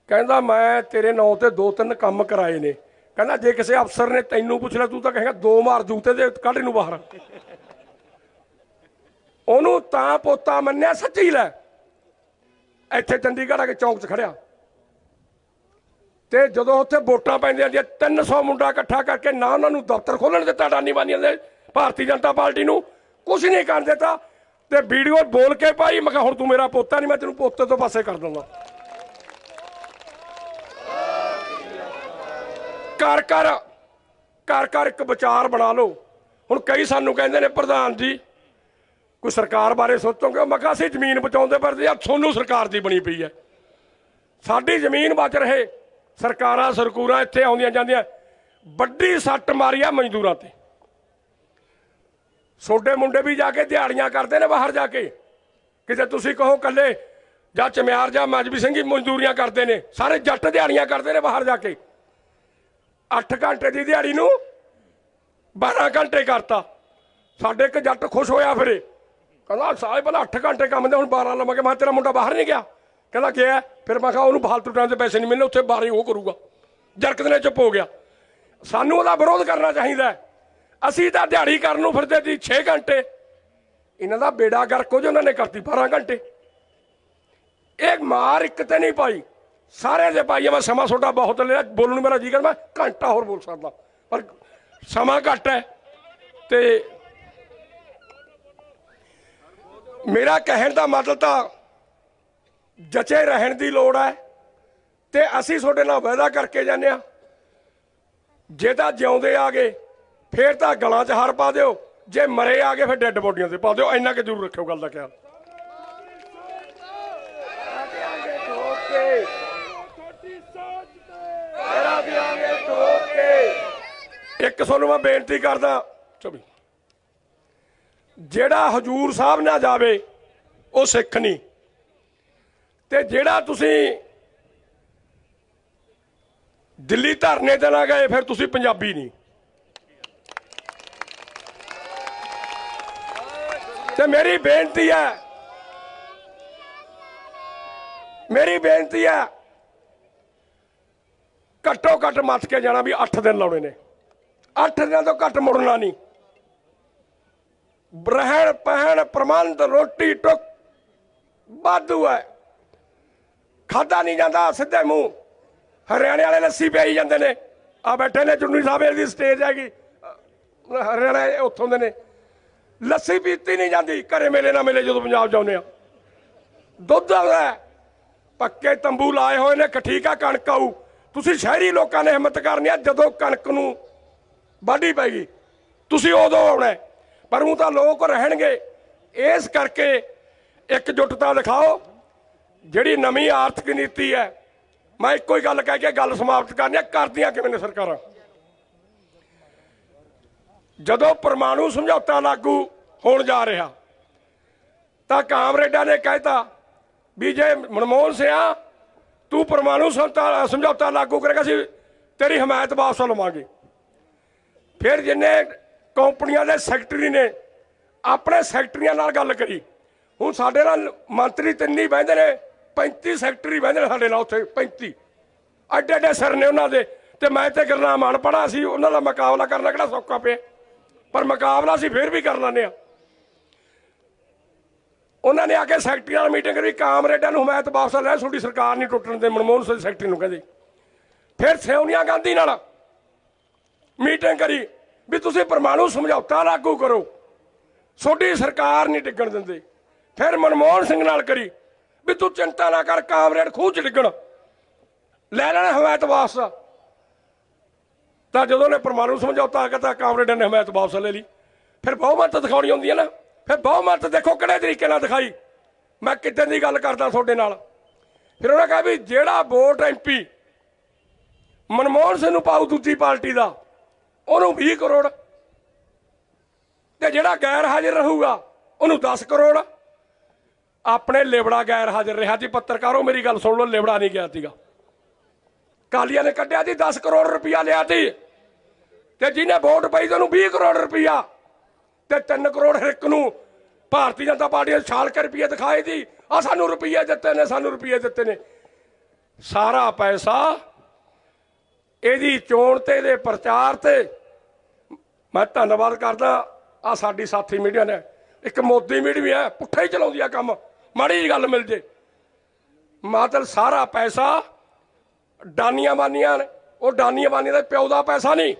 कहता मैं तेरे नाम से 2-3 काम कराए ने, कहना जे किसी अफसर ने तैनू पूछ लिया तू तो कहेगा 2 मार जूते दे कढ़ नूं बाहर। ओनू तां पोता मन्निया, सच्ची लै इत्थे चंडीगढ़ आके चौंक च खड़िया, ते जदों उत्थे वोटां पैंदियां 300 मुंडा इकट्ठा करके ना उन्होंने दफ्तर खोलण दिता डानी बानियां दे, भारती जनता पार्टी नूं कुछ नहीं कर दिता, ते वीडियो बोल के पाई। मैं कहा हुण तू मेरा पोता नहीं, मैं तेनू पोते तो पासे कर दूंगा। कर कर कर कर एक विचार बना लो। हुण कई सानू कहंदे ने प्रधान जी कोई सरकार बारे सोचोगे? मैं कहा असीं जमीन बचाउंदे पर यार सोनू सरकार दी बनी पई है, साडी जमीन बच रहे, ਸਰਕਾਰਾਂ ਸਰਕੂਰਾਂ ਇੱਥੇ ਆਉਂਦੀਆਂ ਜਾਂਦੀਆਂ, ਵੱਡੀ ਸੱਟ ਮਾਰੀ ਆ ਮਜ਼ਦੂਰਾਂ ਤੇ। ਛੋਟੇ ਮੁੰਡੇ ਵੀ ਜਾ ਕੇ ਦਿਹਾੜੀਆਂ ਕਰਦੇ ਨੇ ਬਾਹਰ ਜਾ ਕੇ, ਕਿਤੇ ਤੁਸੀਂ ਕਹੋ ਕੱਲੇ ਜਾਂ ਚਮਿਆਰ ਜਾਂ ਮਜਬੀ ਸਿੰਘ ਹੀ ਮਜ਼ਦੂਰੀਆਂ ਕਰਦੇ ਨੇ, ਸਾਰੇ ਜੱਟ ਦਿਹਾੜੀਆਂ ਕਰਦੇ ਨੇ ਬਾਹਰ ਜਾ ਕੇ। 8 ਘੰਟੇ ਦੀ ਦਿਹਾੜੀ ਨੂੰ 12 ਘੰਟੇ ਕਰਤਾ। ਸਾਡੇ ਇੱਕ ਜੱਟ ਖੁਸ਼ ਹੋਇਆ, ਫਿਰ ਕਹਿੰਦਾ ਸਾਰੇ ਪਹਿਲਾਂ 8 ਘੰਟੇ ਕੰਮ ਦੇ, ਹੁਣ 12 ਲਵਾਂਗੇ। ਮੈਂ ਤੇਰਾ ਮੁੰਡਾ ਬਾਹਰ ਨਹੀਂ ਗਿਆ? ਕਹਿੰਦਾ ਗਿਆ। ਫਿਰ ਮੈਂ ਕਿਹਾ ਉਹਨੂੰ ਫਾਲਤੂ ਟਾਈਮ 'ਤੇ ਪੈਸੇ ਨਹੀਂ ਮਿਲਣੇ, ਉੱਥੇ 12 ਉਹ ਕਰੂਗਾ। ਜਰਕਤ ਨੇ ਚੁੱਪ ਹੋ ਗਿਆ। ਸਾਨੂੰ ਉਹਦਾ ਵਿਰੋਧ ਕਰਨਾ ਚਾਹੀਦਾ। ਅਸੀਂ ਤਾਂ ਦਿਹਾੜੀ ਕਰਨ ਨੂੰ ਫਿਰਦੇ ਸੀ 6 ਘੰਟੇ, ਇਹਨਾਂ ਦਾ ਬੇੜਾ ਗਰਕ ਹੋ ਜਾ, ਉਹਨਾਂ ਨੇ ਕਰਤੀ 12 ਘੰਟੇ। ਇਹ ਮਾਰ ਇੱਕ ਤੇ ਨਹੀਂ ਪਾਈ, ਸਾਰਿਆਂ ਦੇ ਪਾਈ। ਮੈਂ ਸਮਾਂ ਤੁਹਾਡਾ ਬਹੁਤ ਲਿਆ, ਬੋਲਣ ਨੂੰ ਮੇਰਾ ਜੀ ਕਰਦਾ, ਮੈਂ ਘੰਟਾ ਹੋਰ ਬੋਲ ਸਕਦਾ, ਪਰ ਸਮਾਂ ਘੱਟ ਹੈ। ਤੇ ਮੇਰਾ ਕਹਿਣ ਦਾ ਮਤਲਬ ਤਾਂ ਜਚੇ ਰਹਿਣ ਦੀ ਲੋੜ ਹੈ। ਤੇ ਅਸੀਂ ਤੁਹਾਡੇ ਨਾਲ ਵਾਅਦਾ ਕਰਕੇ ਜਾਂਦੇ ਹਾਂ, ਜੇ ਤਾਂ ਜਿਉਂਦੇ ਆ ਗਏ ਫਿਰ ਤਾਂ ਗਲਾਂ 'ਚ ਹਾਰ ਪਾ ਦਿਓ, ਜੇ ਮਰੇ ਆ ਗਏ ਫਿਰ ਡੈੱਡ ਬੋਡੀਆਂ 'ਤੇ ਪਾ ਦਿਓ। ਇੰਨਾ ਕਿ ਜ਼ਰੂਰ ਰੱਖਿਓ ਗੱਲ ਦਾ ਖਿਆਲ। ਇੱਕ ਤੁਹਾਨੂੰ ਮੈਂ ਬੇਨਤੀ ਕਰਦਾ, ਜਿਹੜਾ ਹਜੂਰ ਸਾਹਿਬ ਨਾ ਜਾਵੇ ਉਹ ਸਿੱਖ ਨਹੀਂ, ਤੇ ਜਿਹੜਾ ਤੁਸੀਂ ਦਿੱਲੀ ਧਰਨੇ ਤੇ ਨਾ ਗਏ ਫਿਰ ਤੁਸੀਂ ਪੰਜਾਬੀ ਨਹੀਂ। ਤੇ ਮੇਰੀ ਬੇਨਤੀ ਹੈ ਘੱਟੋ ਘੱਟ ਮੱਥ ਕੇ ਜਾਣਾ ਵੀ 8 ਦਿਨ ਲਾਉਣੇ ਨੇ। 8 ਦਿਨਾਂ ਤੋਂ ਘੱਟ ਮੁੜਨਾ ਨਹੀਂ। ਰਹਿਣ ਪਹਿਣ ਪ੍ਰਬੰਧ ਰੋਟੀ ਟੁੱਕ ਵਾਧੂ ਹੈ, ਖਾਧਾ ਨਹੀਂ ਜਾਂਦਾ ਸਿੱਧੇ ਮੂੰਹ। ਹਰਿਆਣੇ ਵਾਲੇ ਲੱਸੀ ਪਿਆਈ ਜਾਂਦੇ ਨੇ, ਆ ਬੈਠੇ ਨੇ ਚੁੰਨੀ ਸਾਹਿਬ ਦੀ ਸਟੇਜ ਹੈਗੀ, ਹਰਿਆਣਾ ਉੱਥੋਂ ਦੇ ਨੇ। ਲੱਸੀ ਪੀਤੀ ਨਹੀਂ ਜਾਂਦੀ, ਘਰੇ ਮੇਲੇ ਨਾ ਮਿਲੇ ਜਦੋਂ ਪੰਜਾਬ ਜਾਉਂਦੇ ਆ। ਦੁੱਧ ਆਉਂਦਾ, ਪੱਕੇ ਤੰਬੂ ਲਾਏ ਹੋਏ ਨੇ, ਠੀਕ ਆ ਕਣਕ ਆਊ। ਤੁਸੀਂ ਸ਼ਹਿਰੀ ਲੋਕਾਂ ਨੇ ਹਿੰਮਤ ਕਰਨੀ ਆ ਜਦੋਂ ਕਣਕ ਨੂੰ ਵਾਢੀ ਪੈ ਗਈ, ਤੁਸੀਂ ਉਦੋਂ ਆਉਣਾ। ਪਰ ਉਹ ਤਾਂ ਲੋਕ ਰਹਿਣਗੇ। ਇਸ ਕਰਕੇ ਇਕਜੁੱਟਤਾ ਦਿਖਾਓ। ਜਿਹੜੀ ਨਵੀਂ ਆਰਥਿਕ ਨੀਤੀ ਹੈ, ਮੈਂ ਇੱਕੋ ਹੀ ਗੱਲ ਕਹਿ ਕੇ ਗੱਲ ਸਮਾਪਤ ਕਰਨੀ ਆ, ਕਰਦੀਆਂ ਕਿਵੇਂ ਨੇ ਸਰਕਾਰਾਂ। ਜਦੋਂ ਪਰਮਾਣੂ ਸਮਝੌਤਾ ਲਾਗੂ ਹੋਣ ਜਾ ਰਿਹਾ ਤਾਂ ਕਾਮਰੇਡਾਂ ਨੇ ਕਹਿਤਾ ਵੀ ਜੇ ਮਨਮੋਹਨ ਸਿੰਘ ਤੂੰ ਪਰਮਾਣੂ ਸਮਝੌਤਾ ਲਾਗੂ ਕਰੇਗਾ, ਅਸੀਂ ਤੇਰੀ ਹਮਾਇਤ ਵਾਪਸ ਲਵਾਂਗੇ। ਫਿਰ ਜਿੰਨੇ ਕੰਪਨੀਆਂ ਦੇ ਸੈਕਟਰੀ ਨੇ ਆਪਣੇ ਸੈਕਟਰੀਆਂ ਨਾਲ ਗੱਲ ਕਰੀ। ਹੁਣ ਸਾਡੇ ਨਾਲ ਮੰਤਰੀ 3 ਹੀ ਬਹਿੰਦੇ ਨੇ, 35 ਸੈਕਟਰੀ ਬਹਿੰਦੇ ਨੇ ਸਾਡੇ ਨਾਲ ਉੱਥੇ। 35 ਐਡੇ ਐਡੇ ਸਿਰ ਨੇ ਉਹਨਾਂ ਦੇ। ਤੇ ਮੈਂ ਤੇ ਗੁਰਨਾਮ ਅਨਪੜ੍ਹ ਸੀ, ਉਹਨਾਂ ਦਾ ਮੁਕਾਬਲਾ ਕਰਨਾ ਕਿਹੜਾ ਸੌਖਾ ਪਿਆ, ਪਰ ਮੁਕਾਬਲਾ ਅਸੀਂ ਫਿਰ ਵੀ ਕਰ ਲੈਂਦੇ ਹਾਂ। ਉਹਨਾਂ ਨੇ ਆ ਕੇ ਸੈਕਟਰੀ ਨਾਲ ਮੀਟਿੰਗ ਕਰੀ, ਕਾਮਰੇਡਾਂ ਨੂੰ ਹਮਾਇਤ ਵਾਪਸ ਲੈ, ਤੁਹਾਡੀ ਸਰਕਾਰ ਨਹੀਂ ਟੁੱਟਣ ਦੇ। ਮਨਮੋਹਨ ਸਿੰਘ ਸੈਕਟਰੀ ਨੂੰ ਕਹਿੰਦੇ। ਫਿਰ ਸੋਨੀਆ ਗਾਂਧੀ ਨਾਲ ਮੀਟਿੰਗ ਕਰੀ ਵੀ ਤੁਸੀਂ ਪਰਮਾਣੂ ਸਮਝੌਤਾ ਲਾਗੂ ਕਰੋ, ਤੁਹਾਡੀ ਸਰਕਾਰ ਨਹੀਂ ਡਿੱਗਣ ਦਿੰਦੇ। ਫਿਰ ਮਨਮੋਹਨ ਸਿੰਘ ਨਾਲ ਕਰੀ ਵੀ ਤੂੰ ਚਿੰਤਾ ਨਾ ਕਰ, ਕਾਮਰੇਡ ਖੂਹ 'ਚ ਡਿੱਗਣ, ਲੈ ਲੈਣਾ ਹਮਾਇਤ ਵਾਪਸ। ਤਾਂ ਜਦੋਂ ਨੇ ਪਰਮਾਣੂ ਸਮਝੌਤਾ ਕੀਤਾ, ਕਾਮਰੇਡਾਂ ਨੇ ਹਮਾਇਤ ਵਾਪਸ ਲੈ ਲਈ। ਫਿਰ ਬਹੁਮਤ ਦਿਖਾਉਣੀ ਹੁੰਦੀ ਹੈ ਨਾ। ਫਿਰ ਬਹੁਮਤ ਦੇਖੋ ਕਿਹੜੇ ਤਰੀਕੇ ਨਾਲ ਦਿਖਾਈ। ਮੈਂ ਕਿੱਦਾਂ ਦੀ ਗੱਲ ਕਰਦਾ ਤੁਹਾਡੇ ਨਾਲ। ਫਿਰ ਉਹਨਾਂ ਕਿਹਾ ਵੀ ਜਿਹੜਾ ਵੋਟ MP ਮਨਮੋਹਨ ਸਿੰਘ ਨੂੰ ਪਾਊ ਦੂਜੀ ਪਾਰਟੀ ਦਾ, ਉਹਨੂੰ 20 ਕਰੋੜ, ਤੇ ਜਿਹੜਾ ਗੈਰ ਹਾਜ਼ਰ ਰਹੂਗਾ ਉਹਨੂੰ 10 ਕਰੋੜ। ਆਪਣੇ ਲਿਬੜਾ ਗੈਰ ਹਾਜ਼ਰ ਰਿਹਾ ਜੀ। ਪੱਤਰਕਾਰੋ ਮੇਰੀ ਗੱਲ ਸੁਣ ਲਓ, ਲਿਬੜਾ ਨਹੀਂ ਗਿਆ ਸੀਗਾ। ਕਾਲੀਆਂ ਨੇ ਕੱਢਿਆ ਸੀ 10 ਕਰੋੜ ਰੁਪਇਆ ਲਿਆ ਸੀ, ਤੇ ਜਿਹਨੇ ਵੋਟ ਪਾਈ ਤੇ ਉਹਨੂੰ 20 ਕਰੋੜ ਰੁਪਇਆ, ਤੇ 3 ਕਰੋੜ ਹਰ ਇੱਕ ਨੂੰ ਭਾਰਤੀ ਜਨਤਾ ਪਾਰਟੀ ਨੇ ਛਾਲ ਕੇ ਰੁਪਈਏ ਦਿਖਾਏ ਸੀ। ਆ ਸਾਨੂੰ ਰੁਪਈਏ ਦਿੱਤੇ ਨੇ, ਸਾਨੂੰ ਰੁਪਈਏ ਦਿੱਤੇ ਨੇ। ਸਾਰਾ ਪੈਸਾ ਇਹਦੀ ਚੋਣ ਤੇ ਇਹਦੇ ਪ੍ਰਚਾਰ ਤੇ। ਮੈਂ ਧੰਨਵਾਦ ਕਰਦਾ ਆ ਸਾਡੀ ਸਾਥੀ ਮੀਡੀਆ ਨੇ। ਇੱਕ ਮੋਦੀ ਮੀਡੀਆ ਹੈ, ਪੁੱਠਾ ਹੀ ਚਲਾਉਂਦੀ ਆ ਕੰਮ, ਮਾੜੀ ਜਿਹੀ ਗੱਲ ਮਿਲ ਜੇ ਮਤਲਬ ਸਾਰਾ ਪੈਸਾ ਡਾਨੀਆਂ ਬਾਨੀਆਂ ਨੇ। ਉਹ ਡਾਨੀਆਂ ਬਾਨੀਆਂ ਦੇ ਪਿਓ ਦਾ ਪੈਸਾ ਨਹੀਂ,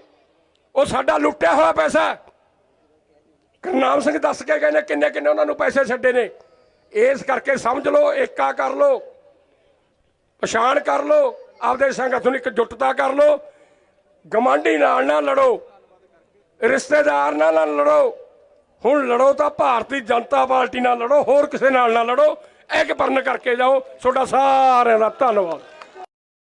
ਉਹ ਸਾਡਾ ਲੁੱਟਿਆ ਹੋਇਆ ਪੈਸਾ। ਗੁਰਨਾਮ ਸਿੰਘ ਦੱਸ ਕੇ ਗਏ ਨੇ ਕਿੰਨੇ ਕਿੰਨੇ ਉਹਨਾਂ ਨੂੰ ਪੈਸੇ ਛੱਡੇ ਨੇ। ਇਸ ਕਰਕੇ ਸਮਝ ਲਓ, ਏਕਾ ਕਰ ਲਓ, ਪਛਾਣ ਕਰ ਲਓ, ਆਪਦੇ ਸੰਗਠਨ ਇੱਕ ਜੁੱਟਤਾ ਕਰ ਲਓ। ਗਵਾਂਢੀ ਨਾਲ ਨਾ ਲੜੋ, ਰਿਸ਼ਤੇਦਾਰ ਨਾਲ ਲੜੋ। ਹੁਣ ਲੜੋ ਤਾਂ ਭਾਰਤੀ ਜਨਤਾ ਪਾਰਟੀ ਨਾਲ ਲੜੋ, ਹੋਰ ਕਿਸੇ ਨਾਲ ਨਾ ਲੜੋ। ਇੱਕ ਪਰਨ ਕਰਕੇ ਜਾਓ। ਤੁਹਾਡਾ ਸਾਰਿਆਂ ਦਾ ਧੰਨਵਾਦ।